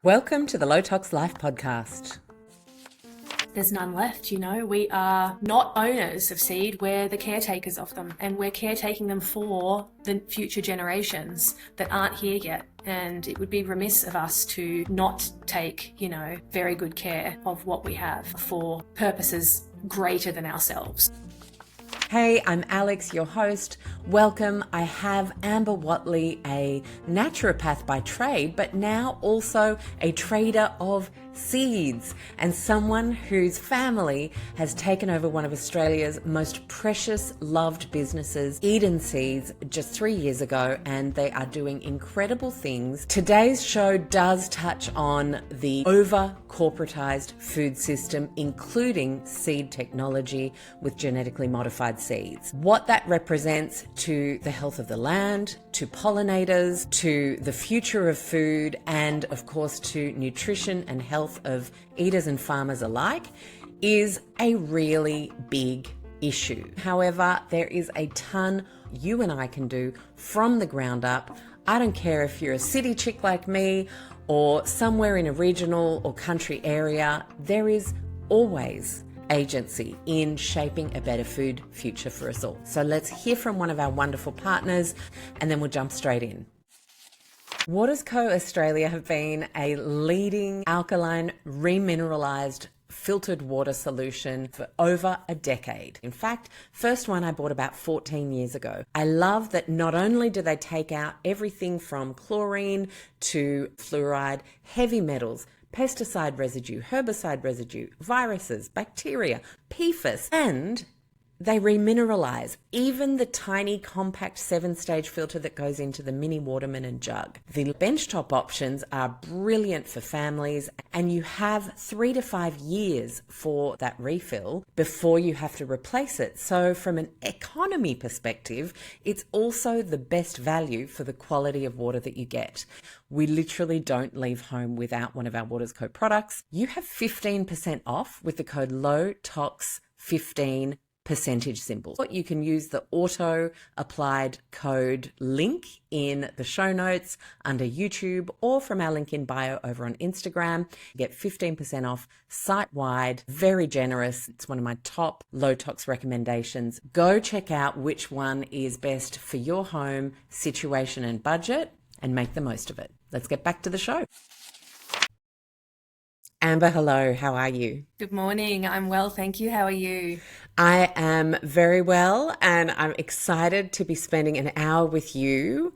Welcome to the Low Tox Life podcast. There's none left, We are not owners of seed, we're the caretakers of them, and we're caretaking them for the future generations that aren't here yet. And it would be remiss of us to not take, very good care of what we have for purposes greater than ourselves. Hey, I'm Alex, your host. Welcome. I have Ambre Whatley, a naturopath by trade, but now also a trader of seeds and someone whose family has taken over one of Australia's most precious, loved businesses, Eden Seeds, just 3 years ago, and they are doing incredible things. Today's show does touch on the over-corporatized food system, including seed technology with genetically modified seeds. What that represents to the health of the land, to pollinators, to the future of food, and of course to nutrition and health of eaters and farmers alike is a really big issue. However, there is a ton you and I can do from the ground up. I don't care if you're a city chick like me or somewhere in a regional or country area, there is always agency in shaping a better food future for us all. So let's hear from one of our wonderful partners and then we'll jump straight in. Waters Co Australia have been a leading alkaline remineralized filtered water solution for over a decade. In fact, first one I bought about 14 years ago. I love that not only do they take out everything from chlorine to fluoride, heavy metals, pesticide residue, herbicide residue, viruses, bacteria, PFAS, and they remineralize even the tiny compact 7-stage filter that goes into the mini Waterman and jug. The benchtop options are brilliant for families, and you have 3 to 5 years for that refill before you have to replace it. So from an economy perspective, it's also the best value for the quality of water that you get. We literally don't leave home without one of our Waters Co products. You have 15% off with the code LOWTOX15 percentage symbol. You can use the auto applied code link in the show notes under YouTube or from our link in bio over on Instagram. Get 15% off site-wide, very generous. It's one of my top low tox recommendations. Go check out which one is best for your home, situation and budget and make the most of it. Let's get back to the show. Ambre, hello. How are you? Good morning. I'm well, thank you. How are you? I am very well, and I'm excited to be spending an hour with you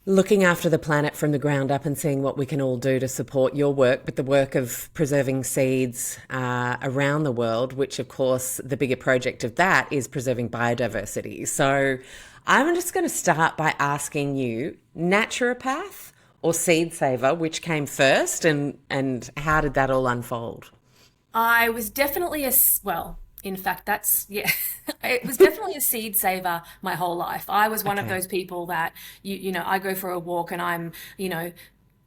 looking after the planet from the ground up and seeing what we can all do to support your work, but the work of preserving seeds around the world, which of course the bigger project of that is preserving biodiversity. So I'm just going to start by asking you, naturopath or seed saver, which came first, and how did that all unfold? I was definitely in fact, it was definitely a seed saver my whole life. I was one of those people that, I go for a walk and I'm,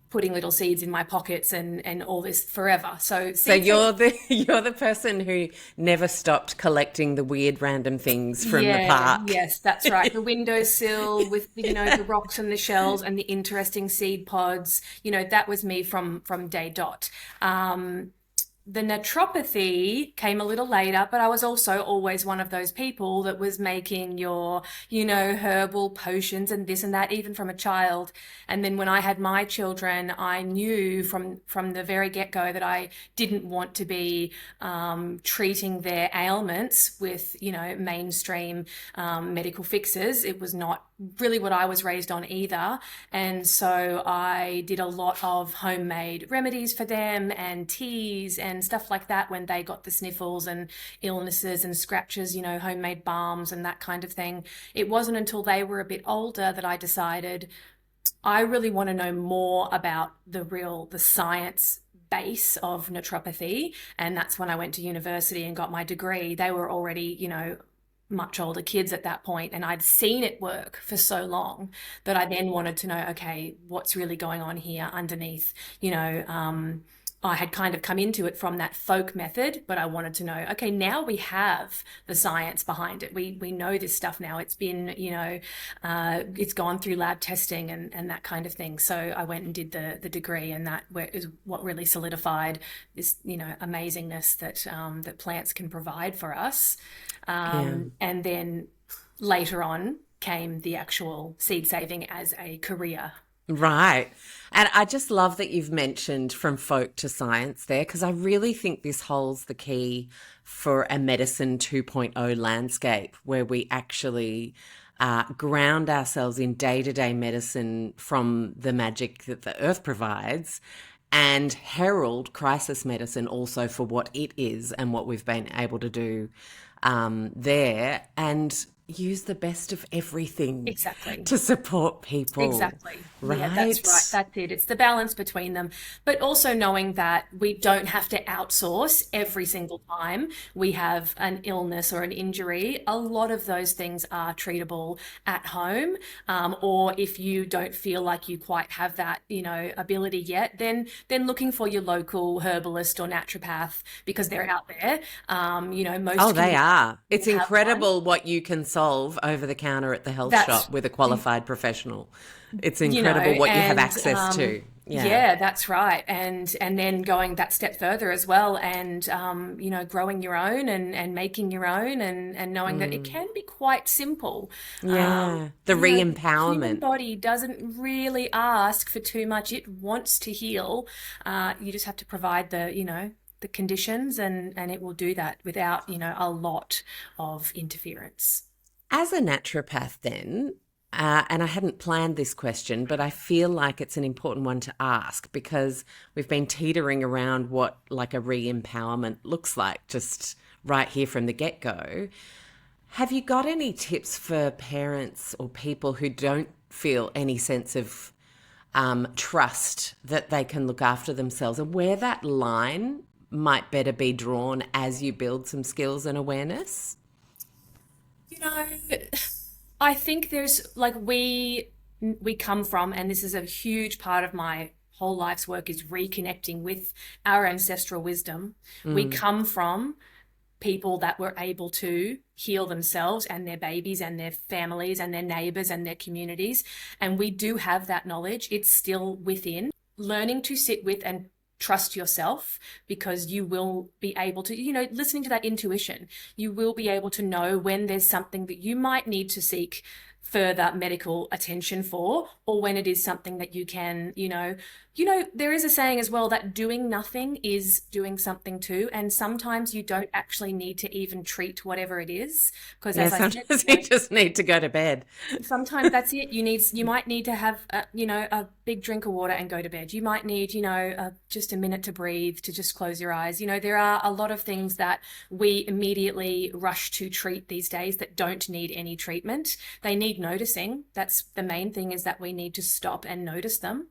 putting little seeds in my pockets and all this forever. So you're the person who never stopped collecting the weird random things from the park. Yes, that's right. The windowsill with the rocks and the shells and the interesting seed pods. That was me from day dot. The naturopathy came a little later, but I was also always one of those people that was making your, herbal potions and this and that, even from a child. And then when I had my children, I knew from the very get-go that I didn't want to be treating their ailments with, mainstream medical fixes. It was not really what I was raised on either. And so I did a lot of homemade remedies for them and teas and stuff like that when they got the sniffles and illnesses and scratches, homemade balms and that kind of thing. It wasn't until they were a bit older that I decided I really want to know more about the science base of naturopathy. And that's when I went to university and got my degree. They were already, much older kids at that point, and I'd seen it work for so long that I then wanted to know, okay, what's really going on here underneath, I had kind of come into it from that folk method, but I wanted to know, okay, now we have the science behind it. We know this stuff now. It's been, it's gone through lab testing and that kind of thing. So I went and did the degree, and that is what really solidified this, amazingness that that plants can provide for us. And then later on came the actual seed saving as a career. Right. And I just love that you've mentioned from folk to science there, because I really think this holds the key for a medicine 2.0 landscape where we actually ground ourselves in day-to-day medicine from the magic that the earth provides, and herald crisis medicine also for what it is and what we've been able to do there, and use the best of everything Exactly. to support people. Exactly. Right. Yeah, that's right. That's it. It's the balance between them, but also knowing that we don't have to outsource every single time we have an illness or an injury. A lot of those things are treatable at home, or if you don't feel like you quite have that, ability yet, then looking for your local herbalist or naturopath, because they're out there. Most They are. It's have one. incredible what you can solve over the counter at the health That's shop with a qualified professional. It's you know, incredible what you have and access to. Yeah. yeah, that's right. And then going that step further as well, and growing your own and making your own, and knowing that it can be quite simple. Yeah. The The human re-empowerment. body doesn't really ask for too much. It wants to heal. You just have to provide the conditions, and it will do that without, a lot of interference. As a naturopath then, and I hadn't planned this question, but I feel like it's an important one to ask, because we've been teetering around what like a re-empowerment looks like just right here from the get-go. Have you got any tips for parents or people who don't feel any sense of trust that they can look after themselves, and where that line might better be drawn as you build some skills and awareness? You know, I think there's like we come from, and this is a huge part of my whole life's work, is reconnecting with our ancestral wisdom. We come from people that were able to heal themselves and their babies and their families and their neighbors and their communities. And we do have that knowledge. It's still within. Learning to sit with and trust yourself, because you will be able to, listening to that intuition, you will be able to know when there's something that you might need to seek further medical attention for, or when it is something that you can, there is a saying as well that doing nothing is doing something too. And sometimes you don't actually need to even treat whatever it is, because Yeah, as I said, sometimes you just need to go to bed. sometimes that's it. You might need to have a big drink of water and go to bed. You might need just a minute to breathe, to just close your eyes. There are a lot of things that we immediately rush to treat these days that don't need any treatment. They need noticing. That's the main thing, is that we need to stop and notice them,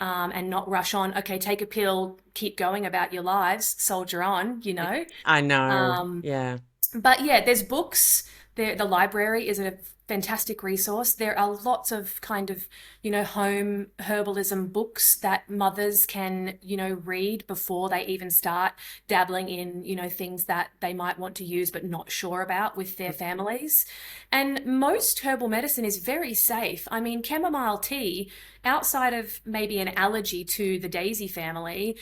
and not rush on. Okay, take a pill, keep going about your lives, soldier on. I know. Um, Yeah. but yeah, there's books. The library is a fantastic resource. There are lots of kind of, home herbalism books that mothers can, read before they even start dabbling in, things that they might want to use but not sure about with their families. And most herbal medicine is very safe. I mean, chamomile tea, outside of maybe an allergy to the daisy family,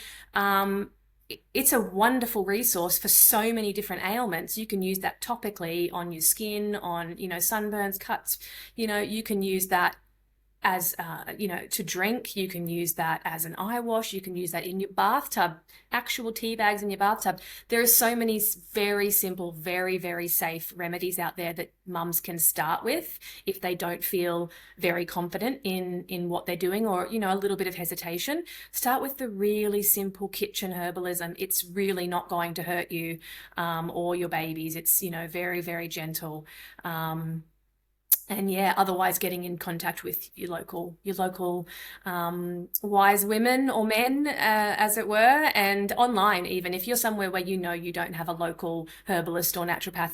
it's a wonderful resource for so many different ailments. You can use that topically on your skin, on, sunburns, cuts. You can use that as to drink. You can use that as an eye wash. You can use that in your bathtub, actual tea bags in your bathtub. There are so many very simple, very, very safe remedies out there that mums can start with if they don't feel very confident in what they're doing, or a little bit of hesitation. Start with the really simple kitchen herbalism. It's really not going to hurt you or your babies. It's very, very gentle. And yeah, otherwise getting in contact with your local wise women or men, as it were, and online. Even if you're somewhere where you don't have a local herbalist or naturopath,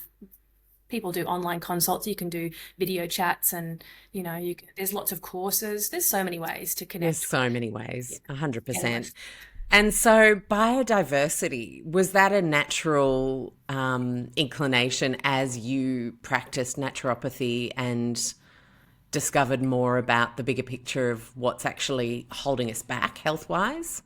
people do online consults. You can do video chats, and there's lots of courses. There's so many ways to There's connect. so many ways, Yeah. 100%. And so biodiversity, was that a natural inclination as you practiced naturopathy and discovered more about the bigger picture of what's actually holding us back health-wise?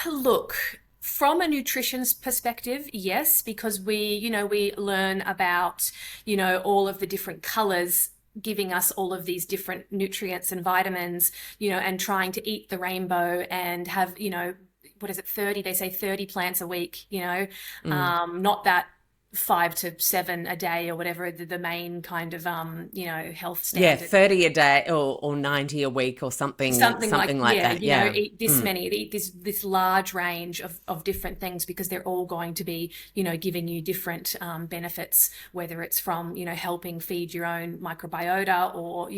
Look, from a nutrition's perspective, yes, because we learn about, all of the different colors giving us all of these different nutrients and vitamins, and trying to eat the rainbow and have, what is it, 30, they say 30 plants a week, not that 5 to 7 a day or whatever the main kind of, health Yeah, standard. 30 a day or 90 a week or something Something like, something like yeah, that. Yeah. eat this many, eat this large range of different things, because they're all going to be, giving you different benefits, whether it's from, helping feed your own microbiota, or,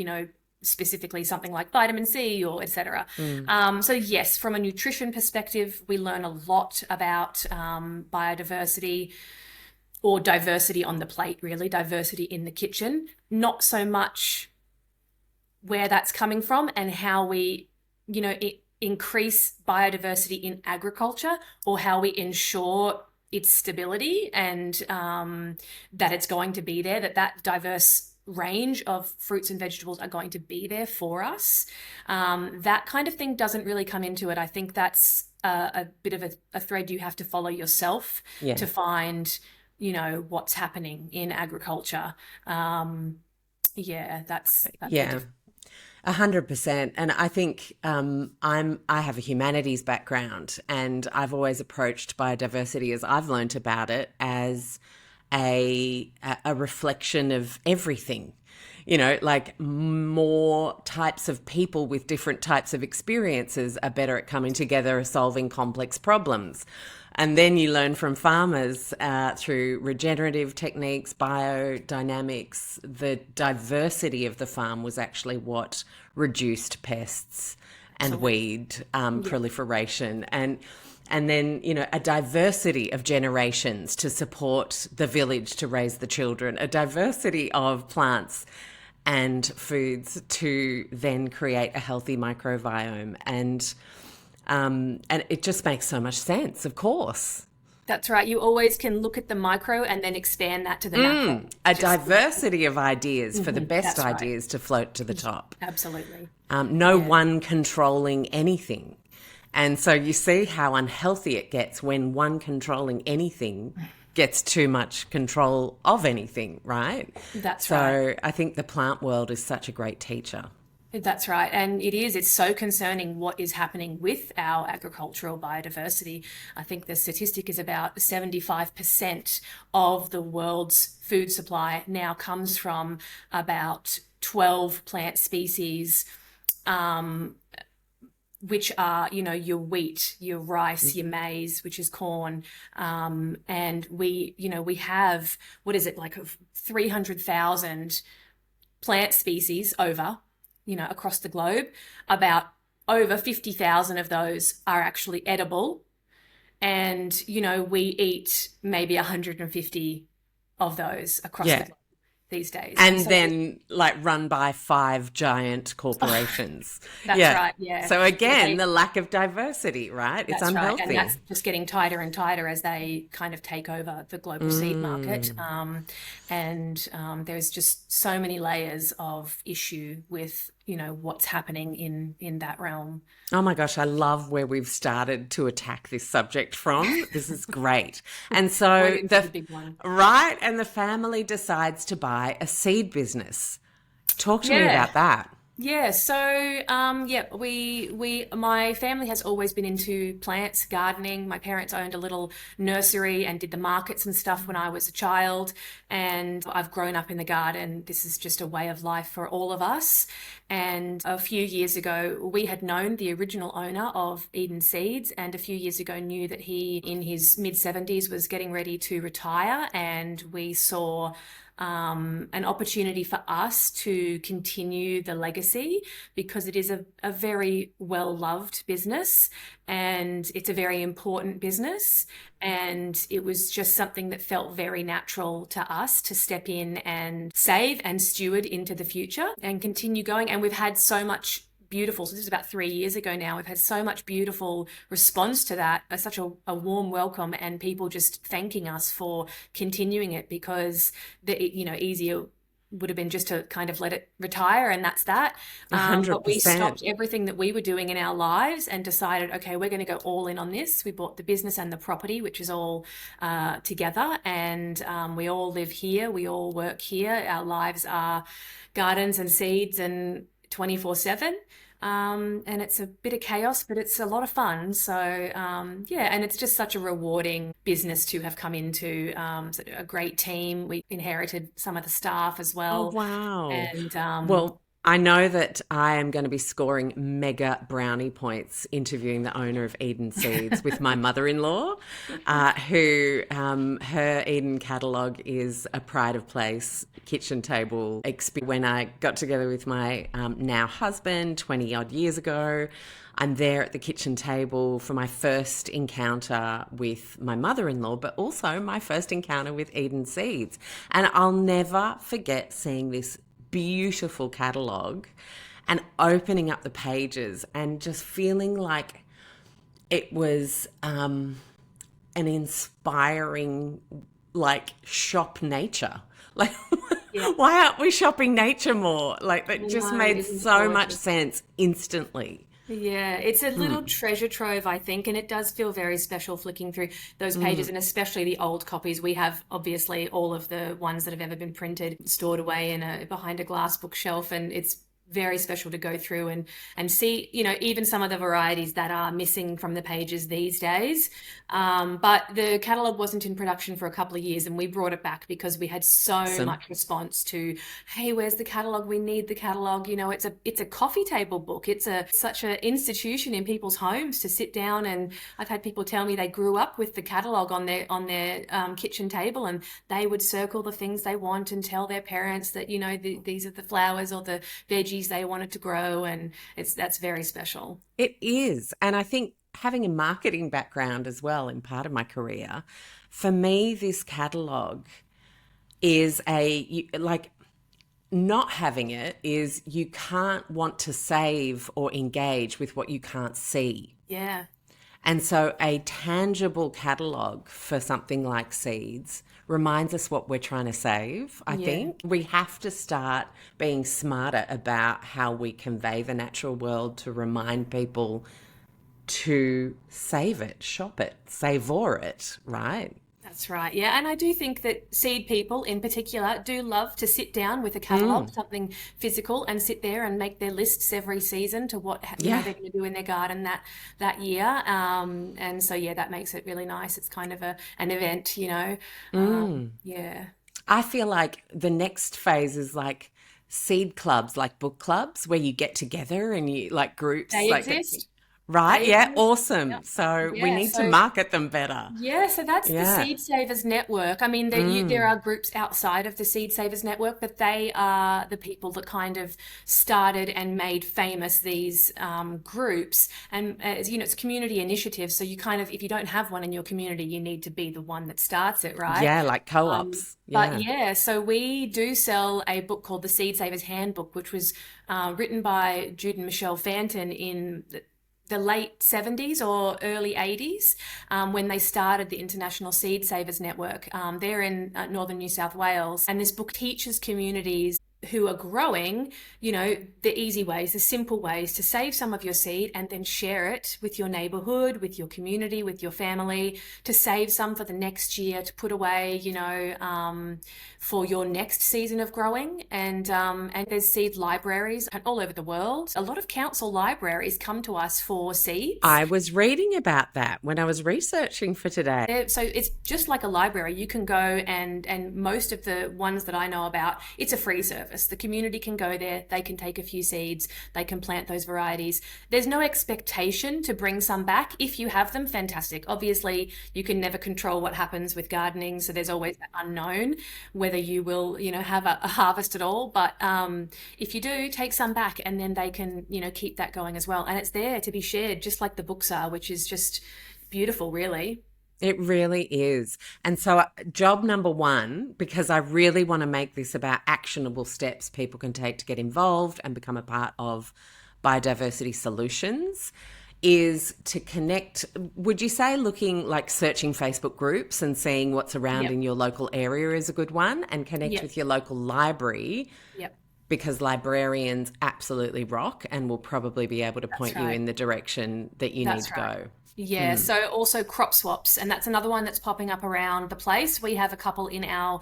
specifically something like vitamin C, or etc. So yes, from a nutrition perspective, we learn a lot about biodiversity, or diversity on the plate, really, diversity in the kitchen, not so much where that's coming from and how we, increase biodiversity in agriculture, or how we ensure its stability, and that it's going to be there, that diverse range of fruits and vegetables are going to be there for us. That kind of thing doesn't really come into it. I think that's a bit of a thread you have to follow yourself Yeah. to find, what's happening in agriculture. That's the Yeah. 100%. And I think I have a humanities background, and I've always approached biodiversity, as I've learnt about it, as a reflection of everything. Like more types of people with different types of experiences are better at coming together, solving complex problems. And then you learn from farmers through regenerative techniques, biodynamics. The diversity of the farm was actually what reduced pests and weed proliferation. And then, a diversity of generations to support the village, to raise the children, a diversity of plants and foods to then create a healthy microbiome. And it just makes so much sense, of course. That's right. You always can look at the micro and then expand that to the macro. A diversity of ideas for the best That's right. ideas to float to the top. Absolutely. No one controlling anything. And so you see how unhealthy it gets when one controlling anything gets too much control of anything, right? That's right. So I think the plant world is such a great teacher. That's right. And it's so concerning what is happening with our agricultural biodiversity. I think the statistic is about 75% of the world's food supply now comes from about 12 plant species, which are, your wheat, your rice, your maize, which is corn. And we have, what is it, like 300,000 plant species across the globe. About over 50,000 of those are actually edible. And, we eat maybe 150 of those across the globe these days. And then run by 5 giant corporations. That's right, yeah. So again, the lack of diversity, right? It's unhealthy. Right. And that's just getting tighter and tighter as they kind of take over the global seed market. There's just so many layers of issue with, what's happening in that realm. Oh my gosh, I love where we've started to attack this subject from. This is great. And so the big one. Right, and the family decides to buy a seed business. Talk to me about that. Yeah, so my family has always been into plants, gardening. My parents owned a little nursery and did the markets and stuff when I was a child, and I've grown up in the garden. This is just a way of life for all of us. And a few years ago, we had known the original owner of Eden Seeds, and a few years ago knew that he, in his mid-70s, was getting ready to retire, and we saw an opportunity for us to continue the legacy, because it is a very well-loved business and it's a very important business. And it was just something that felt very natural to us to step in and save and steward into the future and continue going. And we've had so much beautiful, so this is about 3 years ago now, we've had so much beautiful response to that, such a warm welcome, and people just thanking us for continuing it, because easier would have been just to kind of let it retire and that's that. But we 100%. stopped everything that we were doing in our lives and decided, okay, we're going to go all in on this. We bought the business and the property, which is all together, and we all live here. We all work here. Our lives are gardens and seeds and 24/7. And it's a bit of chaos, but it's a lot of fun. So, yeah, and it's just such a rewarding business to have come into. So a great team. We inherited some of the staff as Oh, well. wow. And Well, I know that I am going to be scoring mega brownie points interviewing the owner of Eden Seeds with my mother-in-law, who her Eden catalogue is a pride of place kitchen table experience. When I got together with my now husband 20 odd years ago, I'm there at the kitchen table for my first encounter with my mother-in-law, but also my first encounter with Eden Seeds. And I'll never forget seeing this beautiful catalogue and opening up the pages and just feeling like it was an inspiring, like, shop nature. Like, yeah, why aren't we shopping nature more? Like, that just no, made isn't it so much gorgeous? sense instantly. Yeah, it's a little treasure trove, I think, and it does feel very special flicking through those pages, and especially the old copies. We have obviously all of the ones that have ever been printed stored away in a behind a glass bookshelf, and it's very special to go through and see, even some of the varieties that are missing from the pages these days. But the catalogue wasn't in production for a couple of years, and we brought it back because we had so Awesome. much response to, hey, where's the catalogue? We need the catalogue. It's a coffee table book. It's such an institution in people's homes to sit down, and I've had people tell me they grew up with the catalogue on their kitchen table, and they would circle the things they want and tell their parents that these are the flowers or the veggies they wanted to grow, and that's very special. It is. And I think having a marketing background as well in part of my career, for me, this catalogue is like, not having it is you can't want to save or engage with what you can't see. Yeah. And so a tangible catalogue for something like seeds reminds us what we're trying to save, I Yeah. think. We have to start being smarter about how we convey the natural world to remind people to save it, shop it, savor it, right? That's right. Yeah. And I do think that seed people in particular do love to sit down with a catalogue, Mm, something physical, and sit there and make their lists every season to what yeah. they're going to do in their garden that year. And so yeah, that makes it really nice. It's kind of an event. Mm. Yeah. I feel like the next phase is like seed clubs, like book clubs, where you get together and you like groups, They like, exist. right? They Yeah, exist. awesome. Yep. So we Yeah. need to So market them better. yeah, so that's the Yeah. Seed Savers Network. I mean, there Mm. are groups outside of the Seed Savers Network, but they are the people that kind of started and made famous these groups. And as you know, it's a community initiative. So you kind of, if you don't have one in your community, you need to be the one that starts it, right? Yeah, like co-ops. But Yeah. yeah, so we do sell a book called The Seed Savers Handbook, which was written by Jude and Michelle Fanton in the late 70s or early 80s, when they started the International Seed Savers Network. They're in northern New South Wales. And this book teaches communities who are growing, the easy ways, the simple ways to save some of your seed and then share it with your neighborhood, with your community, with your family, to save some for the next year, to put away, for your next season of growing. And there's seed libraries all over the world. A lot of council libraries come to us for seeds. I was reading about that when I was researching for today. So it's just like a library. You can go and most of the ones that I know about, it's a free service. The community can go there, they can take a few seeds, they can plant those varieties. There's no expectation to bring some back. If you have them, fantastic. Obviously, you can never control what happens with gardening, so there's always that unknown whether you will, have a harvest at all. But if you do, take some back, and then they can, keep that going as well. And it's there to be shared, just like the books are, which is just beautiful, really. It really is. And so, job number one, because I really want to make this about actionable steps people can take to get involved and become a part of biodiversity solutions is to connect, would you say looking like searching Facebook groups and seeing what's around Yep. in your local area is a good one, and connect Yep. with your local library, Yep. because librarians absolutely rock and will probably be able to That's point you right. in the direction that you need That's to right. go. Yeah, so also crop swaps, and that's another one that's popping up around the place. We have a couple in our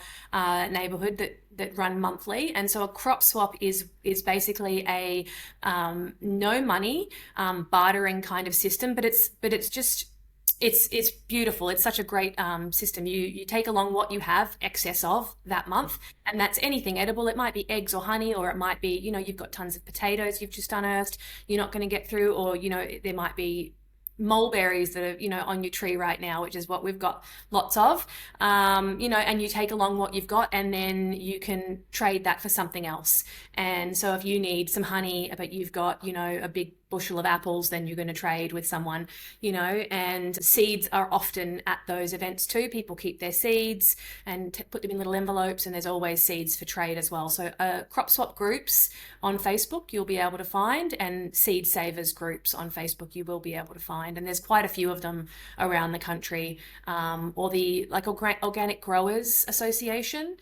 neighborhood that run monthly, and so a crop swap is basically a no money bartering kind of system, but it's just it's beautiful. It's such a great system. You take along what you have excess of that month, and that's anything edible. It might be eggs or honey, or it might be, you've got tons of potatoes you've just unearthed you're not going to get through, or there might be mulberries that are on your tree right now, which is what we've got lots of. And you take along what you've got, and then you can trade that for something else. And so if you need some honey but you've got a big bushel of apples, then you're going to trade with someone. And seeds are often at those events too. People keep their seeds and put them in little envelopes, and there's always seeds for trade as well. So crop swap groups on Facebook you'll be able to find, and seed savers groups on Facebook you will be able to find, and there's quite a few of them around the country. Or the Organic Growers Association,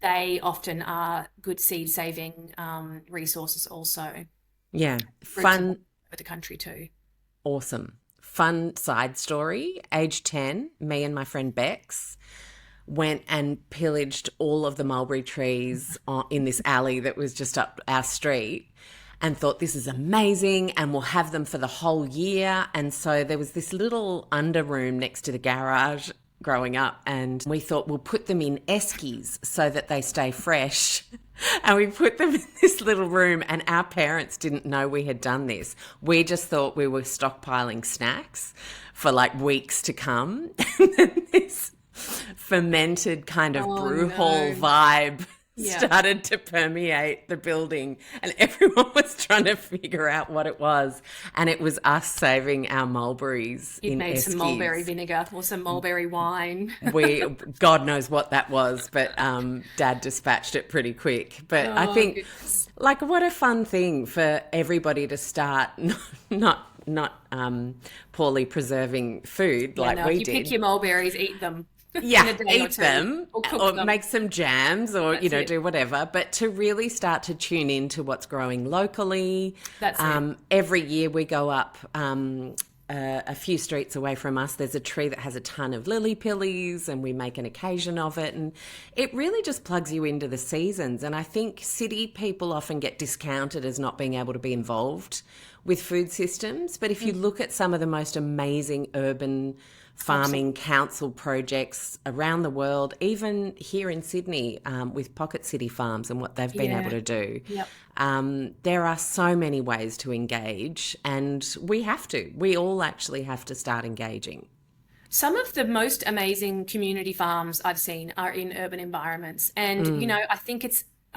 they often are good seed saving resources also. Yeah. Groups Fun. over the country too. Awesome. Fun side story. Age 10, me and my friend Bex went and pillaged all of the mulberry trees in this alley that was just up our street, and thought this is amazing and we'll have them for the whole year. And so there was this little under room next to the garage growing up, and we thought we'll put them in eskies so that they stay fresh. And we put them in this little room, and our parents didn't know we had done this. We just thought we were stockpiling snacks for like weeks to come. And then this fermented kind of Oh brew hall no. vibe Yeah. started to permeate the building, and everyone was trying to figure out what it was. And it was us saving our mulberries You'd in made some mulberry eskies. vinegar or some mulberry wine. We, God knows what that was, but Dad dispatched it pretty quick. But I Oh think, goodness. like, what a fun thing for everybody to start, not poorly preserving food Yeah, like no, if we you pick did. your mulberries, eat them in Yeah, a day or eat two, them or cook or them. make some jams, or, That's it. do whatever. But to really start to tune into what's growing locally. That's it. Every year we go up a few streets away from us. There's a tree that has a ton of lily pillies, and we make an occasion of it. And it really just plugs you into the seasons. And I think city people often get discounted as not being able to be involved with food systems. But if you look at some of the most amazing urban farming Absolutely. council projects around the world, even here in Sydney, with Pocket City Farms and what they've been able Yeah. to do. Yep. There are so many ways to engage, and we all actually have to start engaging. Some of the most amazing community farms I've seen are in urban environments. And,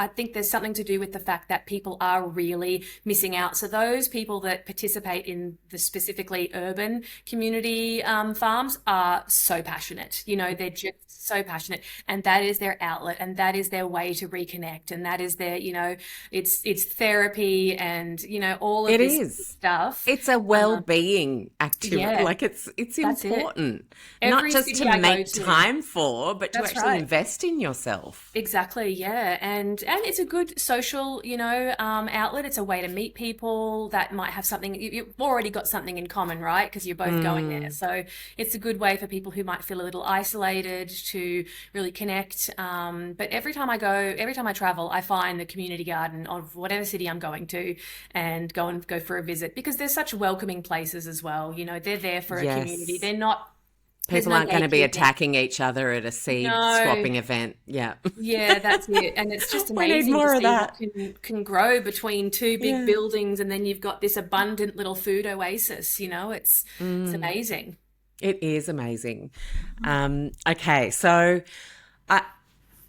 I think there's something to do with the fact that people are really missing out. So those people that participate in the specifically urban community farms are so passionate. They're just so passionate, and that is their outlet, and that is their way to reconnect, and that is their, it's therapy, and all of It this is. stuff. It's a well-being activity. Yeah, Like it's that's it. important, not Every just city to I go make to. time for, but to That's actually right. invest in yourself. Exactly, yeah. And it's a good social, outlet. It's a way to meet people that might have something, you've already got something in common, right? Because you're both going there. So it's a good way for people who might feel a little isolated to really connect. But every time I travel, I find the community garden of whatever city I'm going to, and go for a visit, because they're such welcoming places as well. They're there for a community. Yes. There's People no aren't going to be gatekeeping. attacking each other at a seed No. swapping event. Yeah. Yeah, that's it. And it's just We need amazing to more of see what that. can grow between two big Yeah. buildings, and then you've got this abundant little food oasis. It's amazing. It is amazing. Okay, so I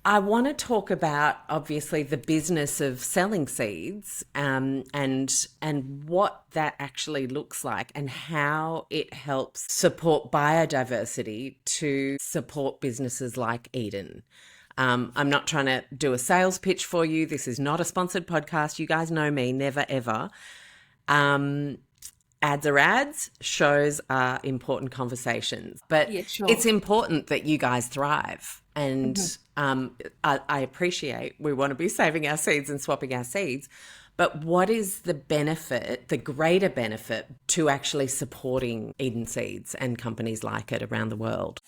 I want to talk about obviously the business of selling seeds, and what that actually looks like and how it helps support biodiversity to support businesses like Eden. I'm not trying to do a sales pitch for you. This is not a sponsored podcast. You guys know me, never ever. Ads are ads, shows are important conversations. But Yeah, sure. it's important that you guys thrive. And I appreciate we want to be saving our seeds and swapping our seeds. But what is the benefit, the greater benefit to actually supporting Eden Seeds and companies like it around the world?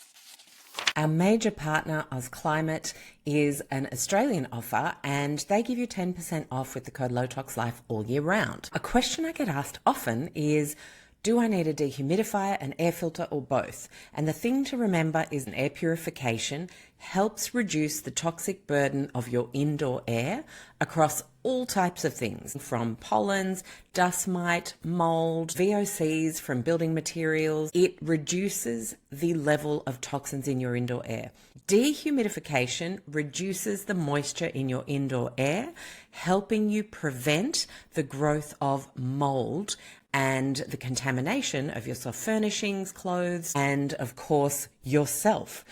Our major partner, AusClimate, is an Australian offer and they give you 10% off with the code LowToxLife all year round. A question I get asked often is, do I need a dehumidifier, an air filter, or both? And the thing to remember is an air purification helps reduce the toxic burden of your indoor air across all types of things, from pollens, dust mite, mold, VOCs from building materials. It reduces the level of toxins in your indoor air. Dehumidification reduces the moisture in your indoor air, helping you prevent the growth of mold and the contamination of your soft furnishings, clothes, and of course yourself.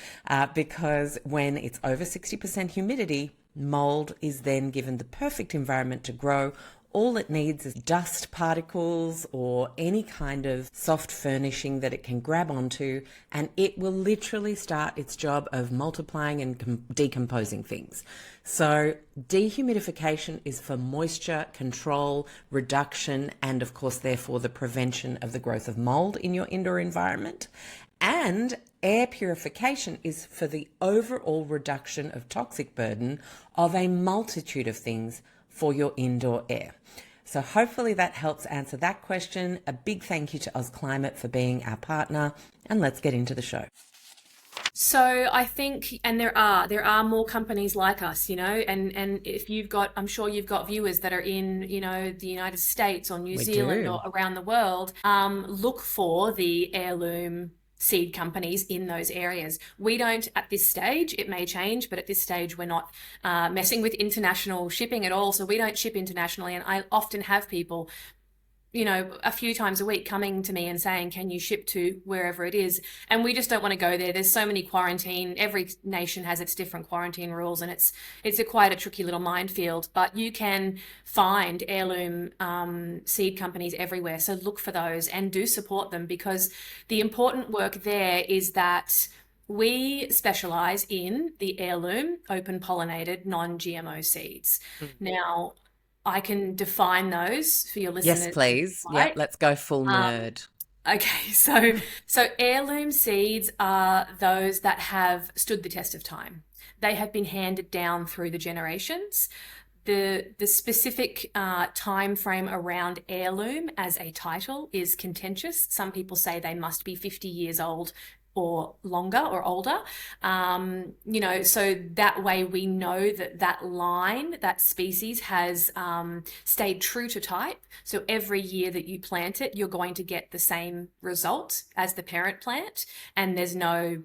Because when it's over 60% humidity, mold is then given the perfect environment to grow. All it needs is dust particles or any kind of soft furnishing that it can grab onto, and it will literally start its job of multiplying and decomposing things. So dehumidification is for moisture control, reduction, and of course, therefore, the prevention of the growth of mold in your indoor environment. And air purification is for the overall reduction of toxic burden of a multitude of things for your indoor air. So hopefully that helps answer that question. A big thank you to AusClimate for being our partner, and let's get into the show. So I think, and there are more companies like us, and if you've got, I'm sure you've got viewers that are in, the United States or New Zealand or around the world, look for the Heirloom seed companies in those areas. We don't at this stage, it may change, but at this stage we're not messing with international shipping at all. So we don't ship internationally. And I often have people, a few times a week coming to me and saying, can you ship to wherever it is? And we just don't want to go there. There's so many quarantine, every nation has its different quarantine rules, and it's quite a tricky little minefield, but you can find heirloom seed companies everywhere. So look for those and do support them, because the important work there is that we specialize in the heirloom, open pollinated, non-GMO seeds. Now, I can define those for your listeners. Yes, please. Right? Yep, let's go full nerd. Okay, so heirloom seeds are those that have stood the test of time. They have been handed down through the generations. The specific time frame around heirloom as a title is contentious. Some people say they must be 50 years old or longer or older, so that way we know that line, that species has stayed true to type. So every year that you plant it, you're going to get the same result as the parent plant, and there's no,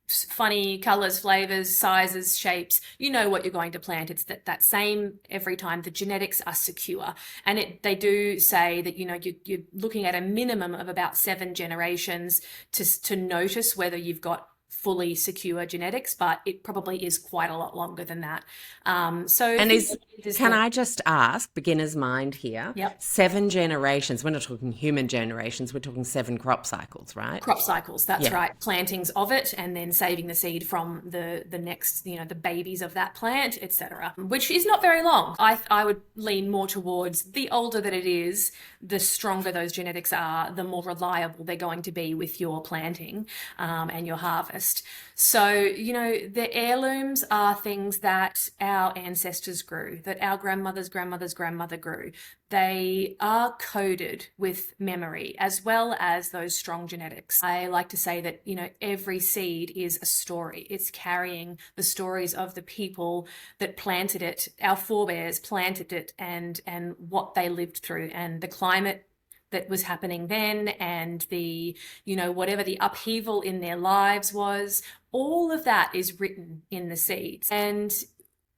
funny colors, flavors, sizes, shapes. You know what you're going to plant. It's that same every time. The genetics are secure, and they do say that you're looking at a minimum of about 7 generations to notice whether you've got fully secure genetics, but it probably is quite a lot longer than that. Can I just ask, beginner's mind here? Yep. 7 generations. We're not talking human generations. We're talking 7 crop cycles, right? Crop cycles. That's right. Plantings of it, and then saving the seed from the next, the babies of that plant, etc. Which is not very long. I would lean more towards the older that it is, the stronger those genetics are, the more reliable they're going to be with your planting and your harvest. So, the heirlooms are things that our ancestors grew, that our grandmother's grandmother's grandmother grew. They are coded with memory as well as those strong genetics. I like to say that, every seed is a story. It's carrying the stories of the people that planted it, our forebears planted it, and what they lived through, and the climate that was happening then, and the, whatever the upheaval in their lives was, all of that is written in the seeds. And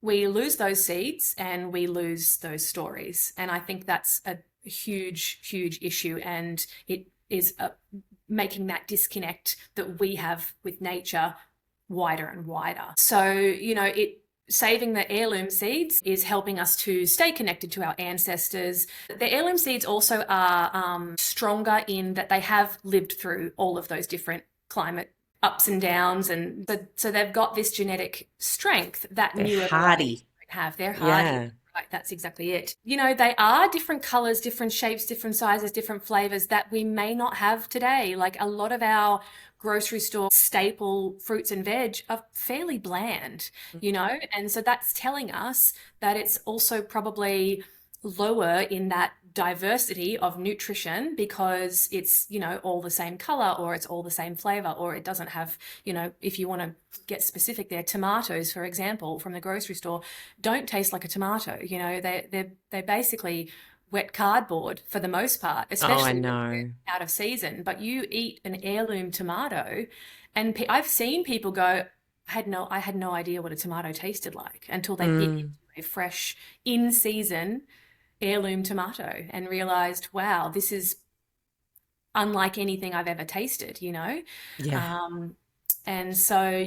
we lose those seeds and we lose those stories. And I think that's a huge, huge issue. And it is making that disconnect that we have with nature wider and wider. So, saving the heirloom seeds is helping us to stay connected to our ancestors. The heirloom seeds also are stronger in that they have lived through all of those different climate ups and downs, and so they've got this genetic strength that They're newer varieties hardy. don't have. They're hardy. Yeah. Right, that's exactly it. They are different colors, different shapes, different sizes, different flavors that we may not have today. Like a lot of our grocery store staple fruits and veg are fairly bland, and so that's telling us that it's also probably lower in that diversity of nutrition because it's, all the same color, or it's all the same flavor, or it doesn't have, if you want to get specific there, tomatoes, for example, from the grocery store don't taste like a tomato. They're basically wet cardboard for the most part, Oh, I especially when know. they're out of season. But you eat an heirloom tomato, and I've seen people go, I had no idea what a tomato tasted like until they bit into a fresh, in season heirloom tomato and realized, wow, this is unlike anything I've ever tasted. Yeah. And so,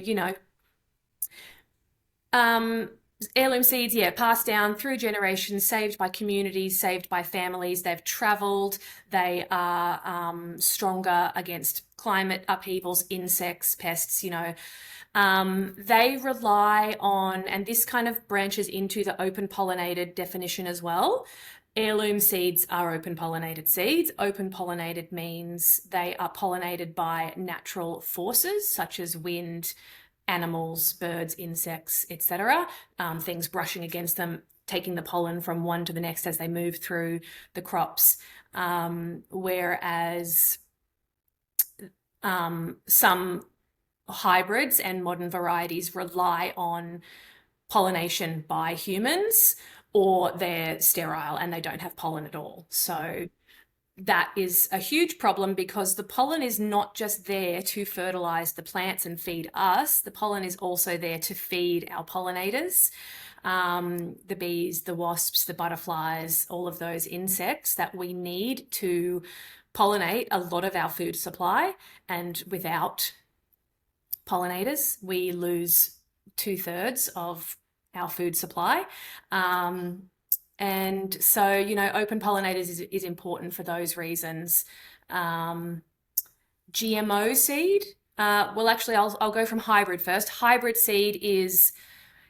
heirloom seeds, passed down through generations, saved by communities, saved by families. They've traveled. They are stronger against climate upheavals, insects, pests. They rely on, and this kind of branches into the open pollinated definition as well. Heirloom seeds are open pollinated seeds. Open pollinated means they are pollinated by natural forces such as wind, animals, birds, insects, etc. Things brushing against them, taking the pollen from one to the next as they move through the crops. Whereas some hybrids and modern varieties rely on pollination by humans, or they're sterile and they don't have pollen at all. So that is a huge problem because the pollen is not just there to fertilize the plants and feed us. The pollen is also there to feed our pollinators, the bees, the wasps, the butterflies, all of those insects that we need to pollinate a lot of our food supply. And without pollinators, we lose 2/3 of our food supply. And so, open pollinators is important for those reasons. GMO seed, well, actually, I'll go from hybrid first. Hybrid seed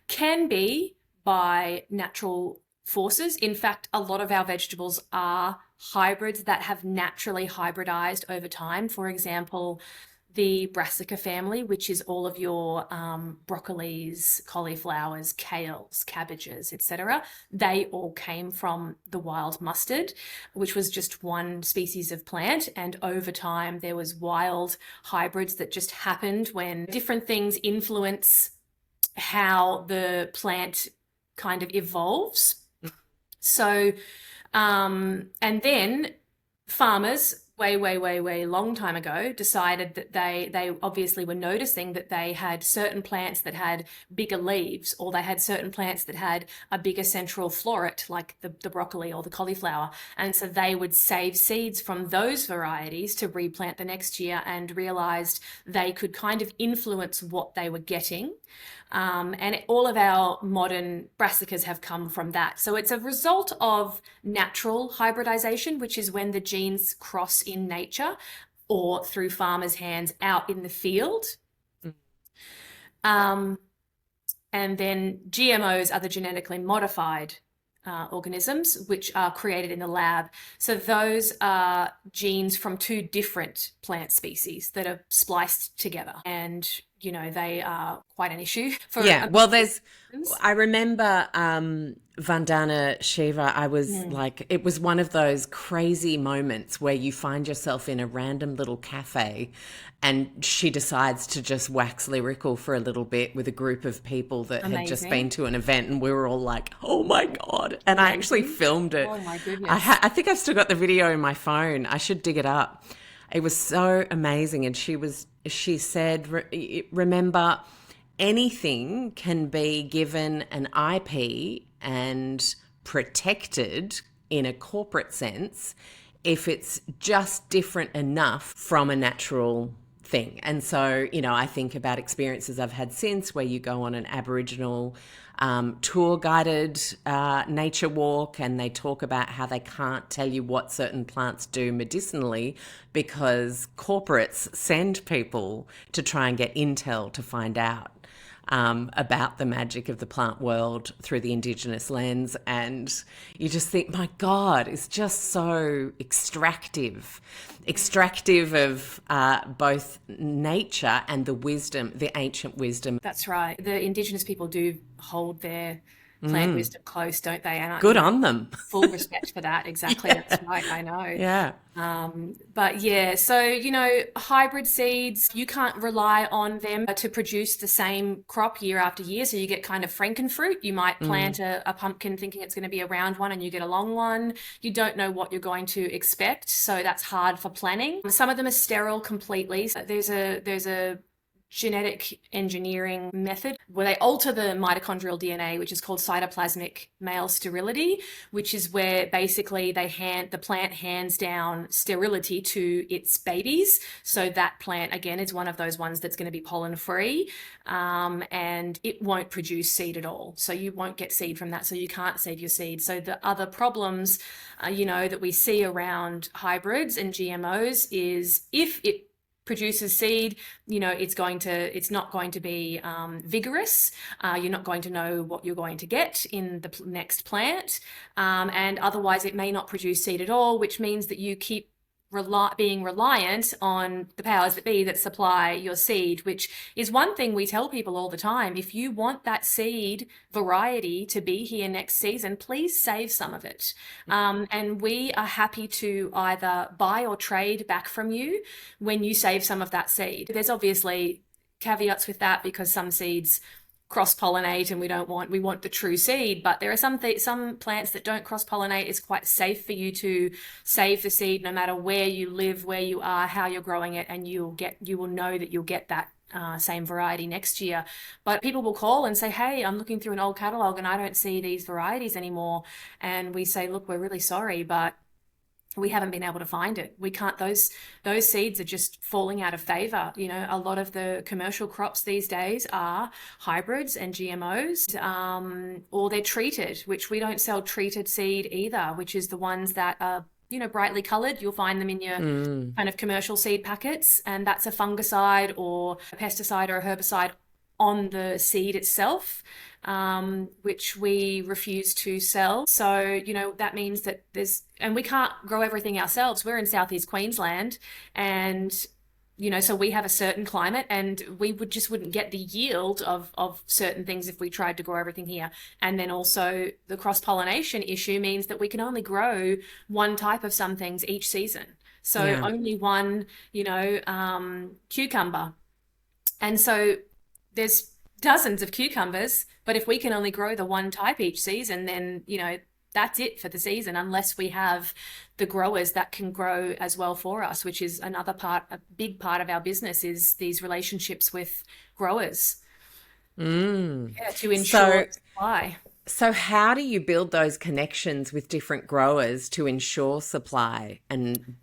can be by natural forces. In fact, a lot of our vegetables are hybrids that have naturally hybridized over time. For example, the brassica family, which is all of your broccolis, cauliflowers, kales, cabbages, etc. They all came from the wild mustard, which was just one species of plant. And over time, there was wild hybrids that just happened when different things influence how the plant kind of evolves. So, and then farmers way long time ago decided that they obviously were noticing that they had certain plants that had bigger leaves, or they had certain plants that had a bigger central floret, like the broccoli or the cauliflower. And so they would save seeds from those varieties to replant the next year, and realized they could kind of influence what they were getting. And all of our modern brassicas have come from that. So it's a result of natural hybridization, which is when the genes cross in nature or through farmers' hands out in the field. And then GMOs are the genetically modified organisms, which are created in the lab. So those are genes from two different plant species that are spliced together. And they are quite an issue for. Yeah, well, I remember Vandana Shiva. I was like, it was one of those crazy moments where you find yourself in a random little cafe and she decides to just wax lyrical for a little bit with a group of people that had just been to an event, and we were all like, oh my God. And I actually filmed it. Oh my goodness. I think I've still got the video in my phone. I should dig it up. It was so amazing. And she said, remember, anything can be given an IP and protected in a corporate sense if it's just different enough from a natural thing. And so, I think about experiences I've had since where you go on an Aboriginal tour guided nature walk, and they talk about how they can't tell you what certain plants do medicinally because corporates send people to try and get intel to find out about the magic of the plant world through the Indigenous lens. And you just think, my God, it's just so extractive of both nature and the wisdom, the ancient wisdom. That's right. The Indigenous people do hold their plant wisdom close, don't they? And Good on them. full respect for that. Exactly. That's right. I know. Yeah. But yeah, so, hybrid seeds, you can't rely on them to produce the same crop year after year. So you get kind of frankenfruit. You might plant a pumpkin thinking it's going to be a round one and you get a long one. You don't know what you're going to expect. So that's hard for planning. Some of them are sterile completely. So there's a genetic engineering method where they alter the mitochondrial DNA, which is called cytoplasmic male sterility, which is where basically the plant hands down sterility to its babies. So that plant, again, is one of those ones that's going to be pollen free, and it won't produce seed at all. So you won't get seed from that. So you can't save your seed. So the other problems, that we see around hybrids and GMOs is if it produces seed, it's not going to be vigorous. You're not going to know what you're going to get in the next plant. And otherwise it may not produce seed at all, which means that you keep being reliant on the powers that be that supply your seed, which is one thing we tell people all the time. If you want that seed variety to be here next season, please save some of it. And we are happy to either buy or trade back from you when you save some of that seed. There's obviously caveats with that because some seeds cross-pollinate and we want the true seed, but there are some plants that don't cross-pollinate. It's quite safe for you to save the seed no matter where you live, where you are, how you're growing it, and you will know that you'll get that same variety next year. But people will call and say, hey, I'm looking through an old catalogue and I don't see these varieties anymore. And we say, look, we're really sorry, but we haven't been able to find it. We can't, those seeds are just falling out of favor. A lot of the commercial crops these days are hybrids and GMOs, or they're treated, which we don't sell treated seed either, which is the ones that are, brightly colored. You'll find them in your kind of commercial seed packets, and that's a fungicide or a pesticide or a herbicide on the seed itself, which we refuse to sell. So, that means that and we can't grow everything ourselves. We're in Southeast Queensland and, so we have a certain climate and we wouldn't get the yield of certain things if we tried to grow everything here. And then also the cross-pollination issue means that we can only grow one type of some things each season. So only one, cucumber. And so there's dozens of cucumbers, but if we can only grow the one type each season, then, that's it for the season, unless we have the growers that can grow as well for us, which is a big part of our business is these relationships with growers to ensure supply. So how do you build those connections with different growers to ensure supply and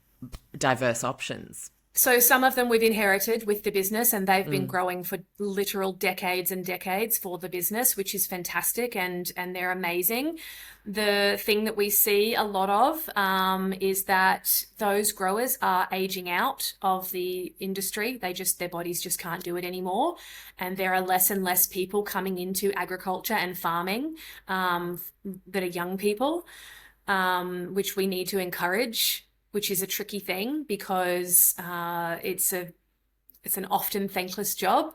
diverse options? So some of them we've inherited with the business and they've been growing for literal decades and decades for the business, which is fantastic and they're amazing. The thing that we see a lot of is that those growers are aging out of the industry. Their bodies just can't do it anymore. And there are less and less people coming into agriculture and farming that are young people, which we need to encourage, which is a tricky thing because it's an often thankless job.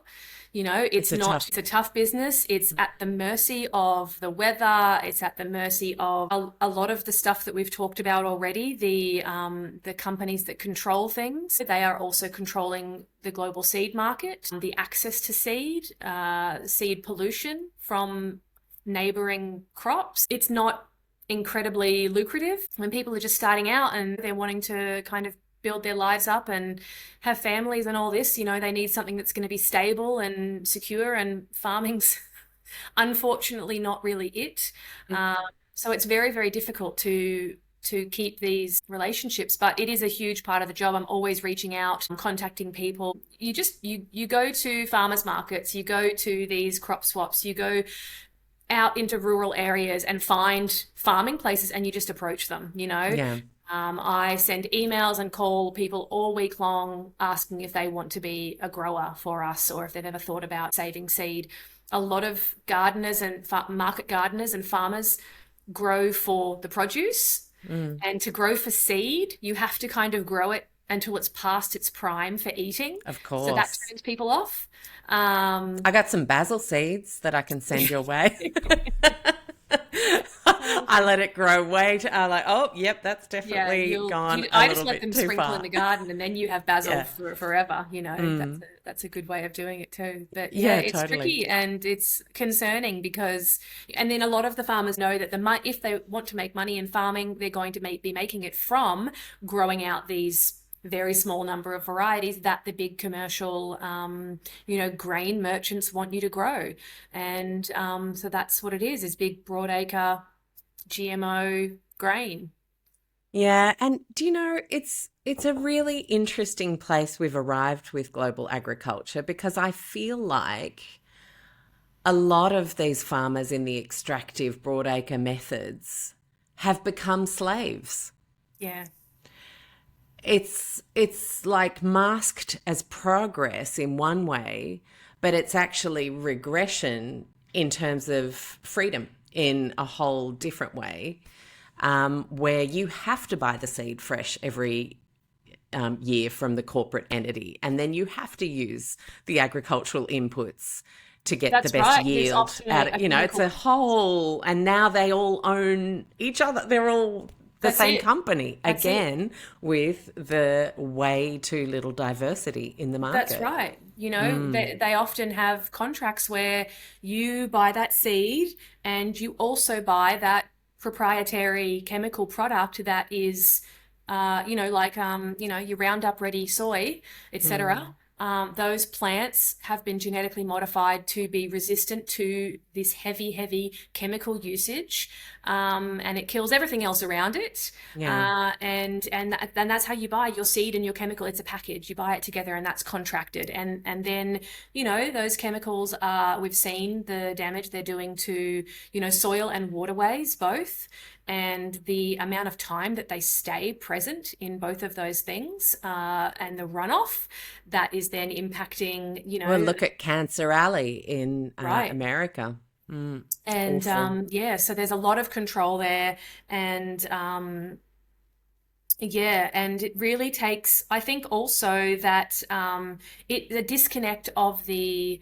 It's a tough business. It's at the mercy of the weather. It's at the mercy of a lot of the stuff that we've talked about already. The companies that control things, they are also controlling the global seed market, the access to seed pollution from neighboring crops. It's not incredibly lucrative when people are just starting out and they're wanting to kind of build their lives up and have families and all this. They need something that's going to be stable and secure, and farming's unfortunately not really it. So it's very, very difficult to to keep these relationships. But it is a huge part of the job. I'm always reaching out, contacting people. You go to farmers markets, you go to these crop swaps, you go out into rural areas and find farming places, and you just approach them, Yeah. I send emails and call people all week long asking if they want to be a grower for us or if they've ever thought about saving seed. A lot of gardeners and market gardeners and farmers grow for the produce. And to grow for seed, you have to kind of grow it until it's past its prime for eating. Of So that course. turns people off. I got some basil seeds that I can send your way. I let it grow I'm like, oh, yep, that's definitely gone I a just little let bit them too sprinkle far. in the garden, and then you have basil Yeah. for forever. That's a good way of doing it too. But yeah, Yeah, it's totally. tricky and it's concerning because, and then a lot of the farmers know that if they want to make money in farming, they're going to be making it from growing out these very small number of varieties that the big commercial, grain merchants want you to grow. And so that's what it is big broadacre GMO grain. Yeah, and do you know, it's a really interesting place we've arrived with global agriculture because I feel like a lot of these farmers in the extractive broadacre methods have become slaves. Yeah, It's like masked as progress in one way, but it's actually regression in terms of freedom in a whole different way, where you have to buy the seed fresh every year from the corporate entity, and then you have to use the agricultural inputs to get the that's best right. There's yield often out a of, it's chemical. a whole, and now they all own each other. They're all the That's same it. company That's it. again with the way too little diversity in the That's market. right. They often have contracts where you buy that seed and you also buy that proprietary chemical product that is, your Roundup Ready soy, etc. Those plants have been genetically modified to be resistant to this heavy, heavy chemical usage, and it kills everything else around it. Yeah. And that's how you buy your seed and your chemical. It's a package. You buy it together, and that's contracted. And then those chemicals are. We've seen the damage they're doing to soil and waterways both, and the amount of time that they stay present in both of those things, and the runoff that is then impacting, Well, look at Cancer Alley in right. America. And Awful. so there's a lot of control there, and and it really takes, I think also that the disconnect of the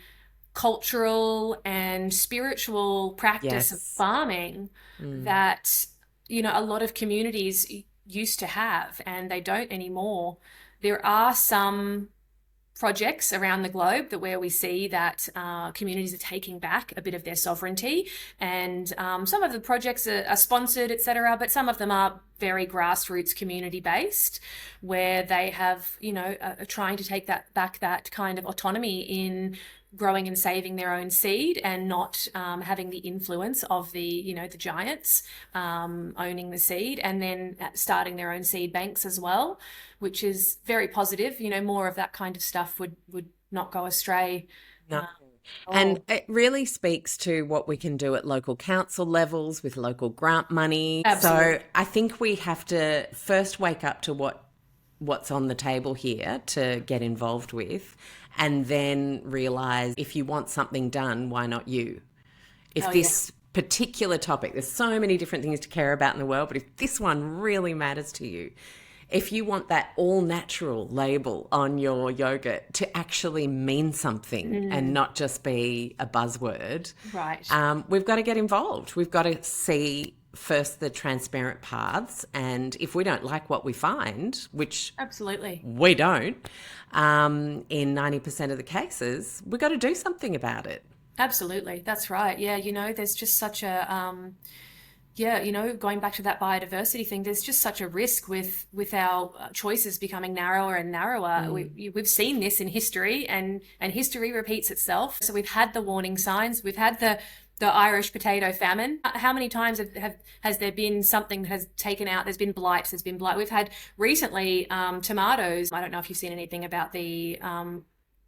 cultural and spiritual practice of Yes. farming that a lot of communities used to have, and they don't anymore. There are some projects around the globe where we see that communities are taking back a bit of their sovereignty, and some of the projects are sponsored, etc., but some of them are very grassroots community based, where they have are trying to take that kind of autonomy in growing and saving their own seed, and not having the influence of the giants owning the seed, and then starting their own seed banks as well, which is very positive. More of that kind of stuff would not go astray. No. uh, And oh, it really speaks to what we can do at local council levels with local grant money. So absolutely. I think we have to first wake up to what's on the table here to get involved with, and then realize if you want something done, why not you? If Oh yeah. this particular topic, there's so many different things to care about in the world, but if this one really matters to you, if you want that all natural label on your yogurt to actually mean something and not just be a buzzword, Right. we've got to get involved. We've got to see first the transparent paths. And if we don't like what we find, which Absolutely. we don't, in 90% of the cases, we've got to do something about it. Absolutely. That's right. Yeah, there's just such a going back to that biodiversity thing, there's just such a risk with our choices becoming narrower and narrower. We've seen this in history, and history repeats itself. So we've had the warning signs, we've had the Irish potato famine. How many times has there been something that has taken out? There's been blight. There's been blight. We've had recently tomatoes. I don't know if you've seen anything about the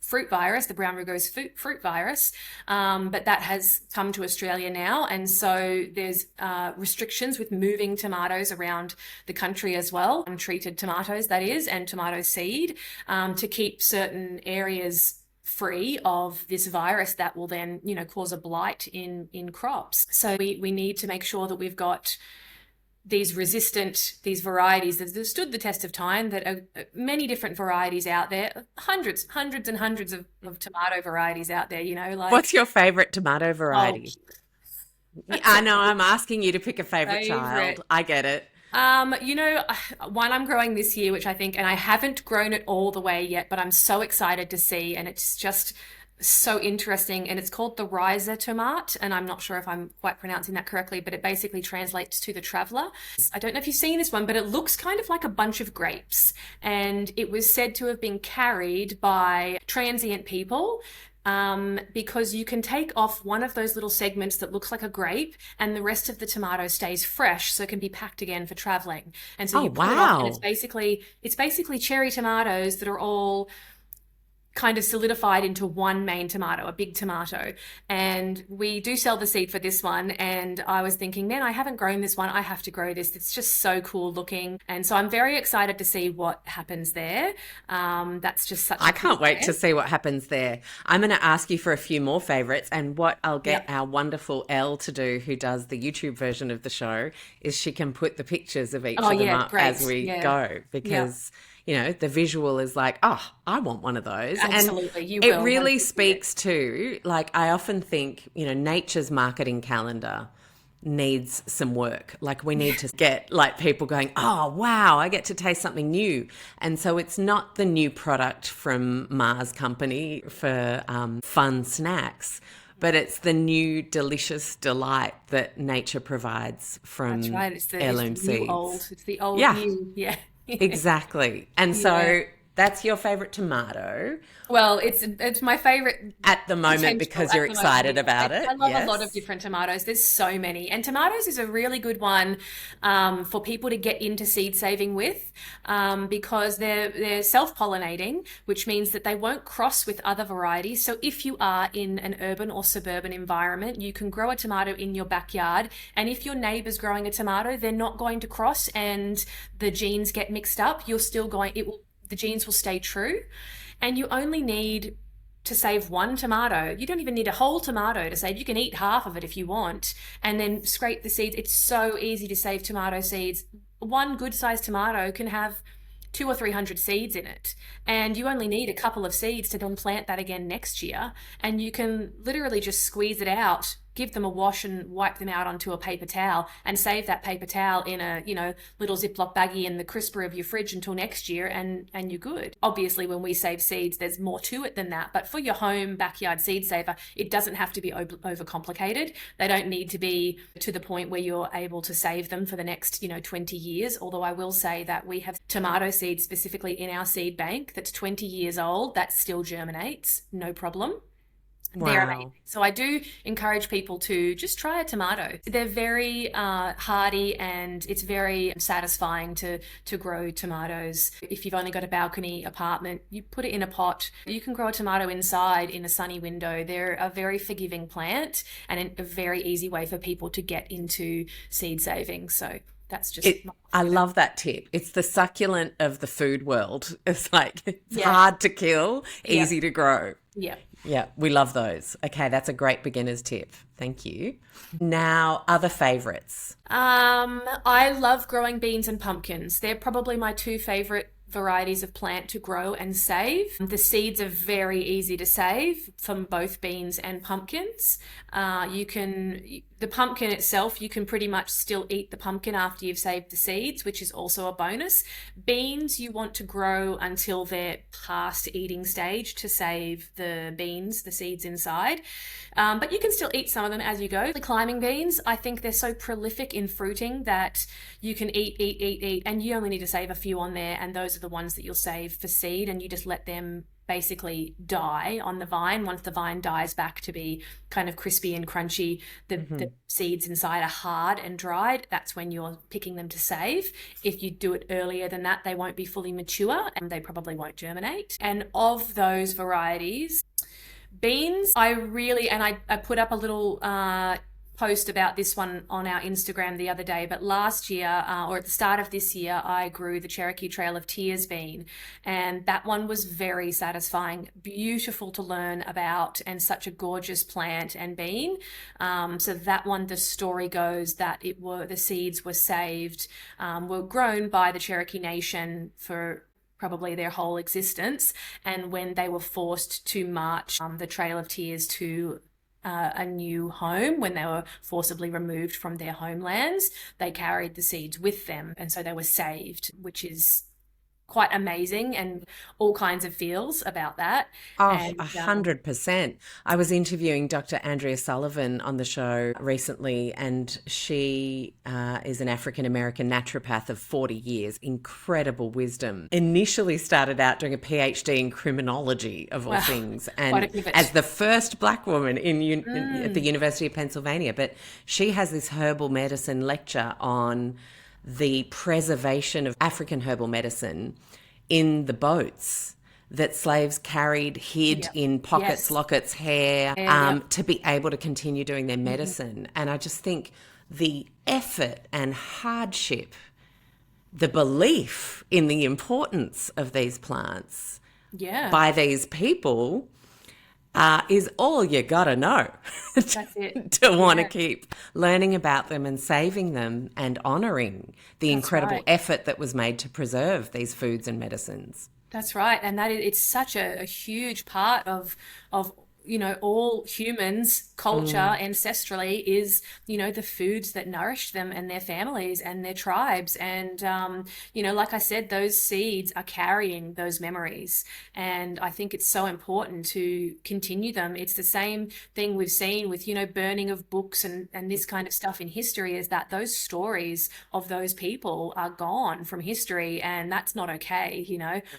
fruit virus, the brown rugose fruit virus, but that has come to Australia now, and so there's restrictions with moving tomatoes around the country as well, untreated tomatoes that is, and tomato seed, to keep certain areas free of this virus that will then, you know, cause a blight in crops. So we need to make sure that we've got these varieties that have stood the test of time, that are many different varieties out there, hundreds and hundreds of tomato varieties out there, you know, like. What's your favorite tomato variety? I know I'm asking you to pick a favorite child. I get it. You know, one I'm growing this year, which I think, and I haven't grown it all the way yet, but I'm so excited to see, and it's just so interesting, and it's called the Riser tomat, and I'm not sure if I'm quite pronouncing that correctly, but it basically translates to the traveler. I don't know if you've seen this one, but it looks kind of like a bunch of grapes, and it was said to have been carried by transient people, because you can take off one of those little segments that looks like a grape, and the rest of the tomato stays fresh, so it can be packed again for traveling. And so you put it off, and it's basically cherry tomatoes that are all kind of solidified into one main tomato, a big tomato. And we do sell the seed for this one, and I was thinking, man, I haven't grown this one, I have to grow this. It's just so cool looking, and so I'm very excited to see what happens there. That's just such I can't wait to see what happens there. I'm going to ask you for a few more favorites, and what I'll get our wonderful Elle to do, who does the YouTube version of the show, is she can put the pictures of each of them up as we go, because you know, the visual is like, oh, I want one of those. Absolutely, and it really speaks to, like, I often think, you know, nature's marketing calendar needs some work. Like, we need to get like people going, oh, wow, I get to taste something new. And so it's not the new product from Mars Company for fun snacks, but it's the new delicious delight that nature provides from heirloom seeds. It's the old new. Yeah. Exactly. And so that's your favorite tomato. Well, it's my favorite at the moment because you're excited about it. I love a lot of different tomatoes. There's so many. And tomatoes is a really good one for people to get into seed saving with, because they're self-pollinating, which means that they won't cross with other varieties. So if you are in an urban or suburban environment, you can grow a tomato in your backyard. And if your neighbor's growing a tomato, they're not going to cross and the genes get mixed up. The genes will stay true, and you only need to save one tomato. You don't even need a whole tomato to save. You can eat half of it if you want, and then scrape the seeds. It's so easy to save tomato seeds. One good sized tomato can have 200 or 300 seeds in it, and you only need a couple of seeds to then plant that again next year, and you can literally just squeeze it out, give them a wash and wipe them out onto a paper towel, and save that paper towel in a, you know, little Ziploc baggie in the crisper of your fridge until next year, and you're good. Obviously, when we save seeds, there's more to it than that, but for your home backyard seed saver, it doesn't have to be overcomplicated. They don't need to be to the point where you're able to save them for the next, 20 years. Although I will say that we have tomato seeds specifically in our seed bank that's 20 years old that still germinates, no problem. They're amazing. So I do encourage people to just try a tomato. They're very hardy, and it's very satisfying to grow tomatoes. If you've only got a balcony apartment, you put it in a pot. You can grow a tomato inside in a sunny window. They're a very forgiving plant and a very easy way for people to get into seed saving. So that's just I love that tip. It's the succulent of the food world. It's like, it's hard to kill, easy to grow. Yeah, we love those. Okay, that's a great beginner's tip. Thank you. Now, other favorites. I love growing beans and pumpkins. They're probably my two favorite varieties of plant to grow and save. The seeds are very easy to save from both beans and pumpkins. The pumpkin itself, you can pretty much still eat the pumpkin after you've saved the seeds, which is also a bonus. Beans, you want to grow until they're past eating stage to save the beans, the seeds inside. But you can still eat some of them as you go. The climbing beans, I think they're so prolific in fruiting that you can eat, and you only need to save a few on there, and those are the ones that you'll save for seed, and you just let them basically die on the vine. Once the vine dies back to be kind of crispy and crunchy, the seeds inside are hard and dried, that's when you're picking them to save. If you do it earlier than that, they won't be fully mature and they probably won't germinate. And of those varieties, beans, I put up a little post about this one on our Instagram the other day, but last year, or at the start of this year, I grew the Cherokee Trail of Tears bean, and that one was very satisfying, beautiful to learn about, and such a gorgeous plant and bean. So that one, the story goes that the seeds were saved, were grown by the Cherokee Nation for probably their whole existence, and when they were forced to march the Trail of Tears to a new home, when they were forcibly removed from their homelands, they carried the seeds with them, and so they were saved, which is quite amazing, and all kinds of feels about that. Oh, And 100%. I was interviewing Dr. Andrea Sullivan on the show recently, and she is an African-American naturopath of 40 years, incredible wisdom. Initially started out doing a PhD in criminology, of all things, quite a and pivot. as the first Black woman at the University of Pennsylvania. But she has this herbal medicine lecture on the preservation of African herbal medicine in the boats that slaves carried, hid in pockets, Yes. lockets, hair, Yep. to be able to continue doing their medicine. And I just think the effort and hardship, the belief in the importance of these plants Yeah, by these people is all you gotta know that's it. to want to Yeah. keep learning about them and saving them and honouring the incredible right. effort that was made to preserve these foods and medicines. That's right, and it's such a huge part of all humans' culture ancestrally is the foods that nourished them and their families and their tribes, and like I said, those seeds are carrying those memories, and I think it's so important to continue them. It's the same thing we've seen with burning of books and this kind of stuff in history, is that those stories of those people are gone from history, and that's not okay.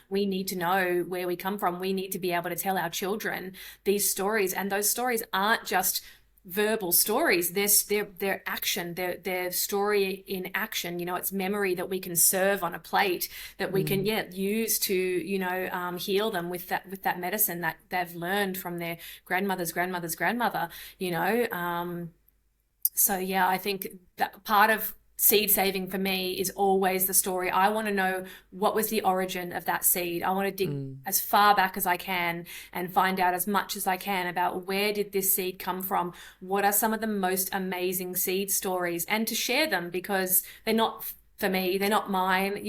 We need to know where we come from. We need to be able to tell our children these stories, and those stories aren't just verbal stories. They're action. They're story in action. It's memory that we can serve on a plate, that we can use to heal them with that medicine that they've learned from their grandmother's grandmother's grandmother. So yeah, I think that part of seed saving for me is always the story. I want to know what was the origin of that seed. I want to dig as far back as I can and find out as much as I can about where did this seed come from? What are some of the most amazing seed stories? And to share them, because they're not for me, they're not mine.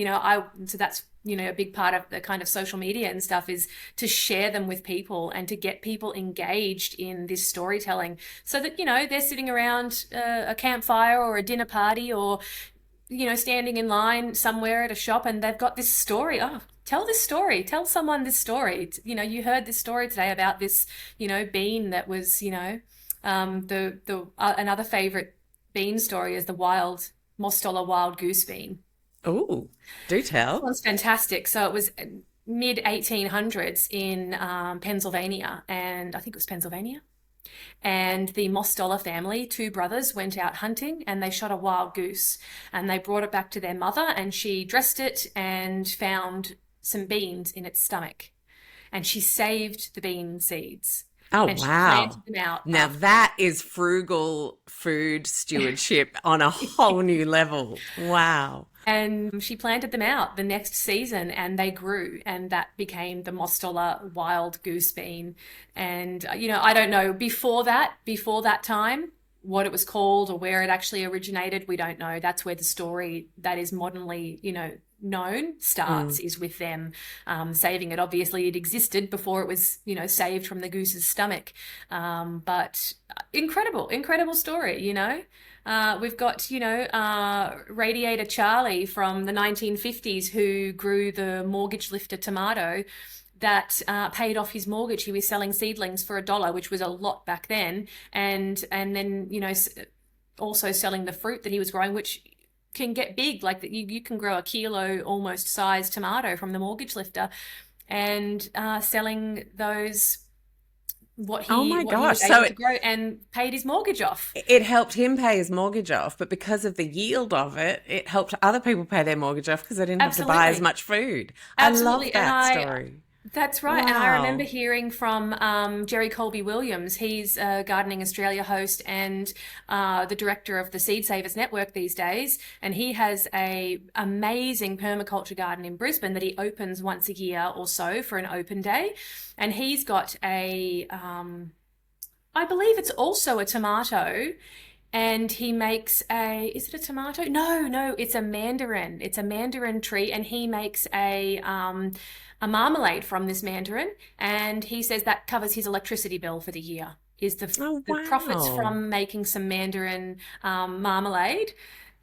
So that's a big part of the kind of social media and stuff, is to share them with people and to get people engaged in this storytelling, so that they're sitting around a campfire or a dinner party, or standing in line somewhere at a shop, and they've got this story. Oh, tell this story, tell someone this story. You heard this story today about this bean that was another favorite bean story is the Mostola Wild Goose Bean. Oh, do tell. That was fantastic. So it was mid 1800s in Pennsylvania, and I think it was Pennsylvania. And the Mostola family, two brothers, went out hunting, and they shot a wild goose, and they brought it back to their mother, and she dressed it and found some beans in its stomach, and she saved the bean seeds. Oh, And she wow. planted them out Now that is frugal food stewardship on a whole new level. Wow. And she planted them out the next season, and they grew, and that became the Mostola Wild Goose Bean. And I don't know before that time what it was called or where it actually originated. We don't know. That's where the story that is modernly known starts, is with them saving it. Obviously it existed before it was saved from the goose's stomach, but incredible story. We've got Radiator Charlie from the 1950s, who grew the mortgage lifter tomato that paid off his mortgage. He was selling seedlings for $1, which was a lot back then, and then also selling the fruit that he was growing, which can get big, like that you can grow a kilo almost size tomato from the mortgage lifter, and selling those Oh my what he gosh. was able to grow, and paid his mortgage off. It helped him pay his mortgage off, but because of the yield of it, it helped other people pay their mortgage off because they didn't have to buy as Absolutely. much food. I love Absolutely. that story. That's right. And I remember Wow. hearing from Jerry Colby Williams. He's a Gardening Australia host and the director of the Seed Savers Network these days. And he has a amazing permaculture garden in Brisbane that he opens once a year or so for an open day. And he's got I believe it's also a tomato, and he makes is it a tomato? No, it's a mandarin. It's a mandarin tree, and he makes a marmalade from this mandarin, and he says that covers his electricity bill for the year. Is Oh, the profits wow. from making some mandarin marmalade.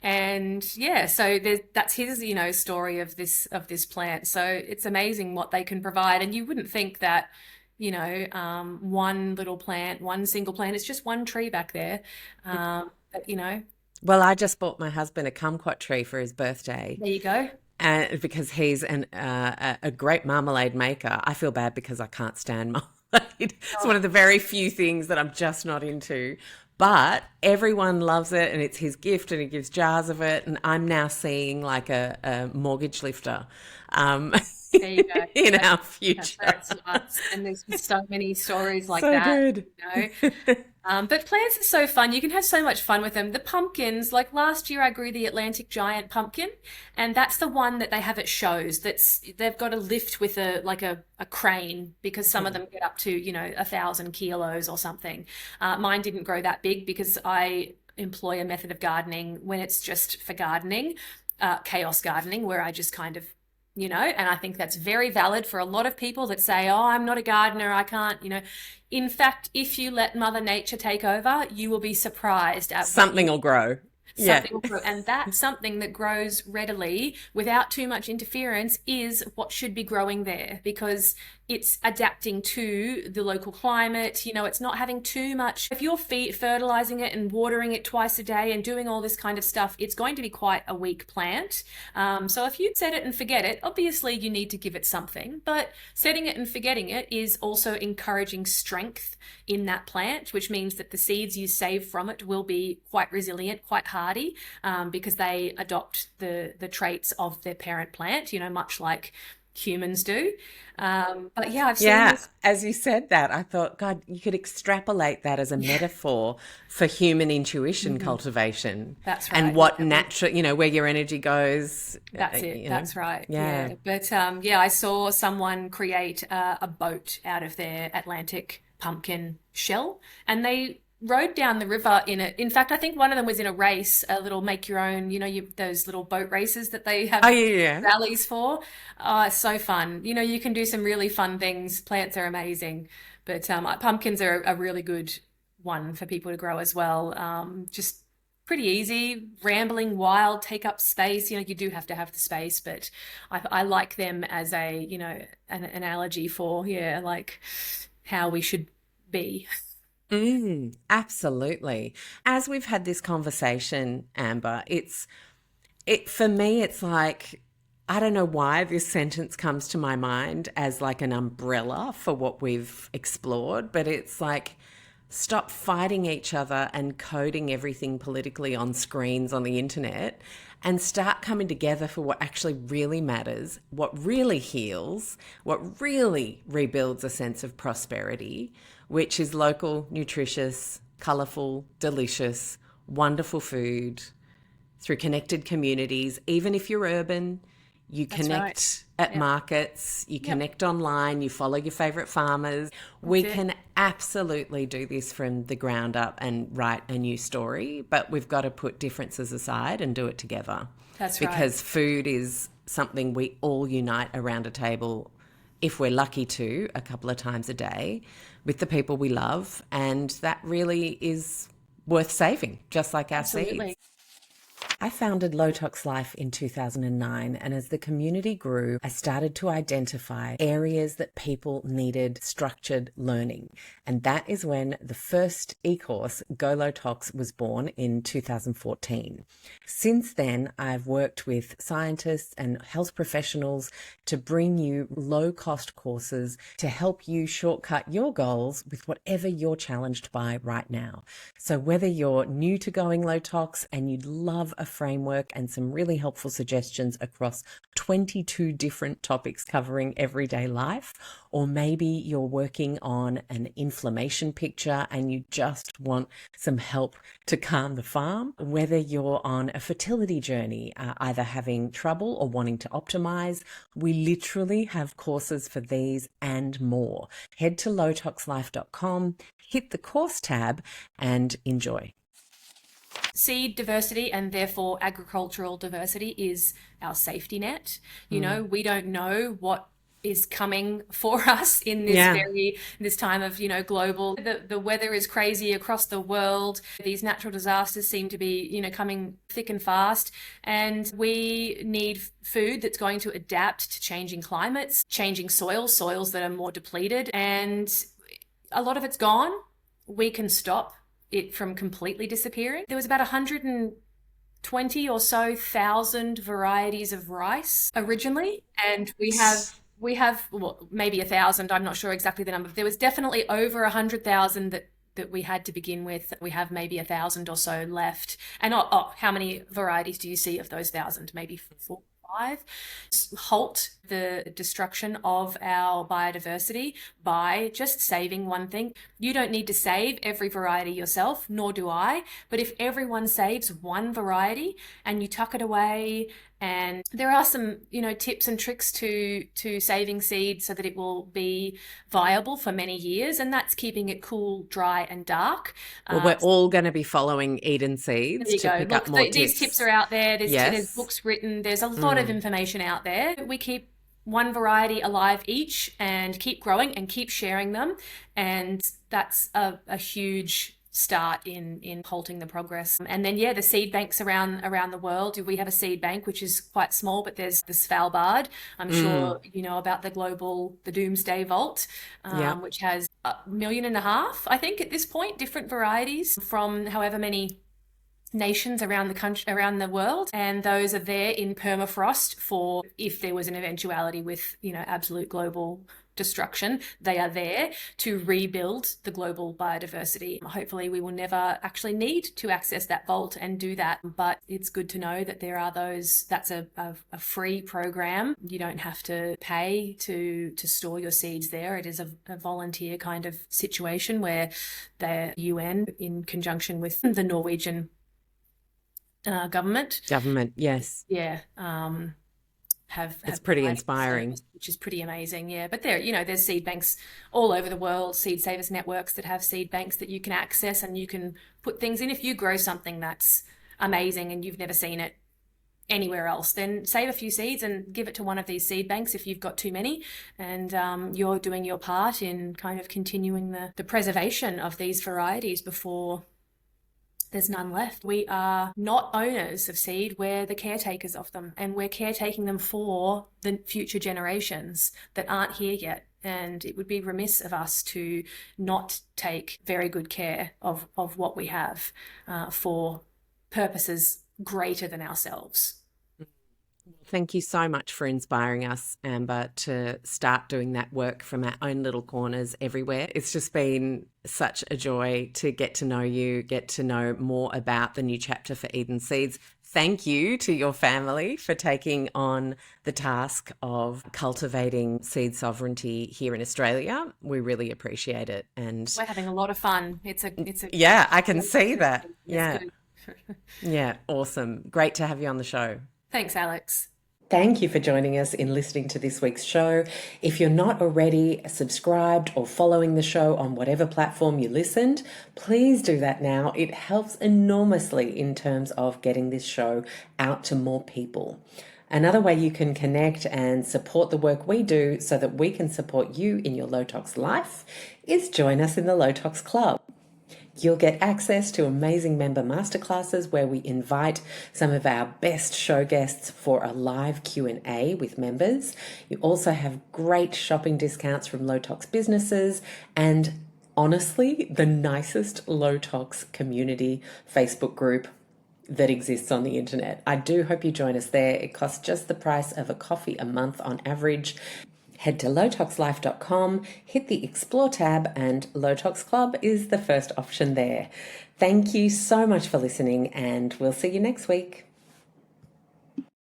And yeah, so that's his, story of this plant. So it's amazing what they can provide, and you wouldn't think that, one little plant, one single plant, it's just one tree back there. But Well, I just bought my husband a kumquat tree for his birthday, there you go. and because he's a great marmalade maker. I feel bad because I can't stand marmalade. It's one of the very few things that I'm just not into. But everyone loves it, and it's his gift, and he gives jars of it. And I'm now seeing like a mortgage lifter um, There you go. in That's our that's future. where it starts. And there's so many stories like So that, good. you know. But plants are so fun. You can have so much fun with them. The pumpkins, like last year I grew the Atlantic giant pumpkin, and that's the one that they have at shows. They've got a lift with a crane, because some of them get up to, 1,000 kilos or something. Mine didn't grow that big because I employ a method of gardening when it's just for gardening, chaos gardening, where I just kind of and I think that's very valid for a lot of people that say, oh, I'm not a gardener, I can't. In fact, if you let Mother Nature take over, you will be surprised at what Something will grow. Yeah. something will grow. And that something that grows readily without too much interference is what should be growing there, because it's adapting to the local climate. It's not having too much. If you're fertilizing it and watering it twice a day and doing all this kind of stuff, it's going to be quite a weak plant. So if you set it and forget it, obviously you need to give it something, but setting it and forgetting it is also encouraging strength in that plant, which means that the seeds you save from it will be quite resilient, quite hardy, because they adopt the traits of their parent plant, much like humans do. But yeah, I've seen Yeah, this. as you said that, I thought, God, you could extrapolate that as a Yeah, metaphor for human intuition mhm, cultivation that's and right. what Yeah, natural, where your energy goes, that's it. That's right. yeah. Yeah. But yeah, I saw someone create a boat out of their Atlantic pumpkin shell, and they rode down the river in it. In fact, I think one of them was in a race, a little make your own, those little boat races that they Oh, have yeah, yeah. rallies for. Oh, it's so fun. You can do some really fun things. Plants are amazing, but pumpkins are a really good one for people to grow as well. Just pretty easy, rambling, wild, take up space. You do have to have the space, but I like them as an analogy for, yeah, like how we should be. Absolutely. As we've had this conversation, Amber, it for me, it's like, I don't know why this sentence comes to my mind as like an umbrella for what we've explored, but it's like, stop fighting each other and coding everything politically on screens on the internet, and start coming together for what actually really matters, what really heals, what really rebuilds a sense of prosperity, which is local, nutritious, colourful, delicious, wonderful food through connected communities. Even if you're urban, you That's right. connect at Yep. markets, you Yep. connect online, you follow your favorite farmers. That's We it. can absolutely do this from the ground up and write a new story, but we've got to put differences aside and do it together, That's right. because food is something we all unite around a table, if we're lucky to, a couple of times a day with the people we love. And that really is worth saving, just like our seeds. Absolutely. I founded Low Tox Life in 2009, and as the community grew, I started to identify areas that people needed structured learning. And that is when the first e-course, Go Low Tox, was born in 2014. Since then, I've worked with scientists and health professionals to bring you low-cost courses to help you shortcut your goals with whatever you're challenged by right now. So whether you're new to going low tox and you'd love a framework and some really helpful suggestions across 22 different topics covering everyday life, or maybe you're working on an inflammation picture and you just want some help to calm the farm, whether you're on a fertility journey, either having trouble or wanting to optimize, we literally have courses for these and more. Head to lowtoxlife.com, hit the course tab, and enjoy. Seed diversity and therefore agricultural diversity is our safety net. You know, we don't know what is coming for us in this this time of, global, the weather is crazy across the world. These natural disasters seem to be, coming thick and fast, and we need food that's going to adapt to changing climates, changing soils that are more depleted, and a lot of it's gone. We can stop it from completely disappearing. There was about 120 or so thousand varieties of rice originally, and we have well, maybe 1,000. I'm not sure exactly the number. There was definitely over 100,000 that we had to begin with. We have maybe 1,000 or so left. And how many varieties do you see of those 1,000? Maybe 4, 5. Halt the destruction of our biodiversity by just saving one thing. You don't need to save every variety yourself, nor do I. But if everyone saves one variety and you tuck it away, and there are some, tips and tricks to saving seed so that it will be viable for many years, and that's keeping it cool, dry, and dark. Well, we're all going to be following Eden Seeds to pick up more tips. These tips are out there. There's books written. There's a lot of information out there. We keep one variety alive each and keep growing and keep sharing them, and that's a huge start in halting the progress. And then the seed banks around the world. We have a seed bank which is quite small, but there's the Svalbard. I'm sure you know about the Doomsday Vault, which has 1.5 million, I think at this point, different varieties from however many nations around the country, around the world, and those are there in permafrost for if there was an eventuality with absolute global destruction. They are there to rebuild the global biodiversity. Hopefully we will never actually need to access that vault and do that, but it's good to know that there are those. That's a free program. You don't have to pay to store your seeds there. It is a volunteer kind of situation where the UN, in conjunction with the Norwegian government, yes, it's pretty inspiring, which is pretty amazing. But there's seed banks all over the world, seed savers networks that have seed banks that you can access, and you can put things in. If you grow something that's amazing and you've never seen it anywhere else, then save a few seeds and give it to one of these seed banks if you've got too many, and you're doing your part in kind of continuing the preservation of these varieties before there's none left. We are not owners of seed, we're the caretakers of them, and we're caretaking them for the future generations that aren't here yet. And it would be remiss of us to not take very good care of what we have for purposes greater than ourselves. Thank you so much for inspiring us, Amber, to start doing that work from our own little corners everywhere. It's just been such a joy to get to know you, get to know more about the new chapter for Eden Seeds. Thank you to your family for taking on the task of cultivating seed sovereignty here in Australia. We really appreciate it. And we're having a lot of fun. It's a I can see that. Yeah, awesome. Great to have you on the show. Thanks, Alex. Thank you for joining us in listening to this week's show. If you're not already subscribed or following the show on whatever platform you listened, please do that now. It helps enormously in terms of getting this show out to more people. Another way you can connect and support the work we do so that we can support you in your low tox life is join us in the Low Tox Club. You'll get access to amazing member masterclasses where we invite some of our best show guests for a live Q&A with members. You also have great shopping discounts from low tox businesses and honestly, the nicest low tox community Facebook group that exists on the internet. I do hope you join us there. It costs just the price of a coffee a month on average. Head to lowtoxlife.com, hit the Explore tab, and Low Tox Club is the first option there. Thank you so much for listening, and we'll see you next week.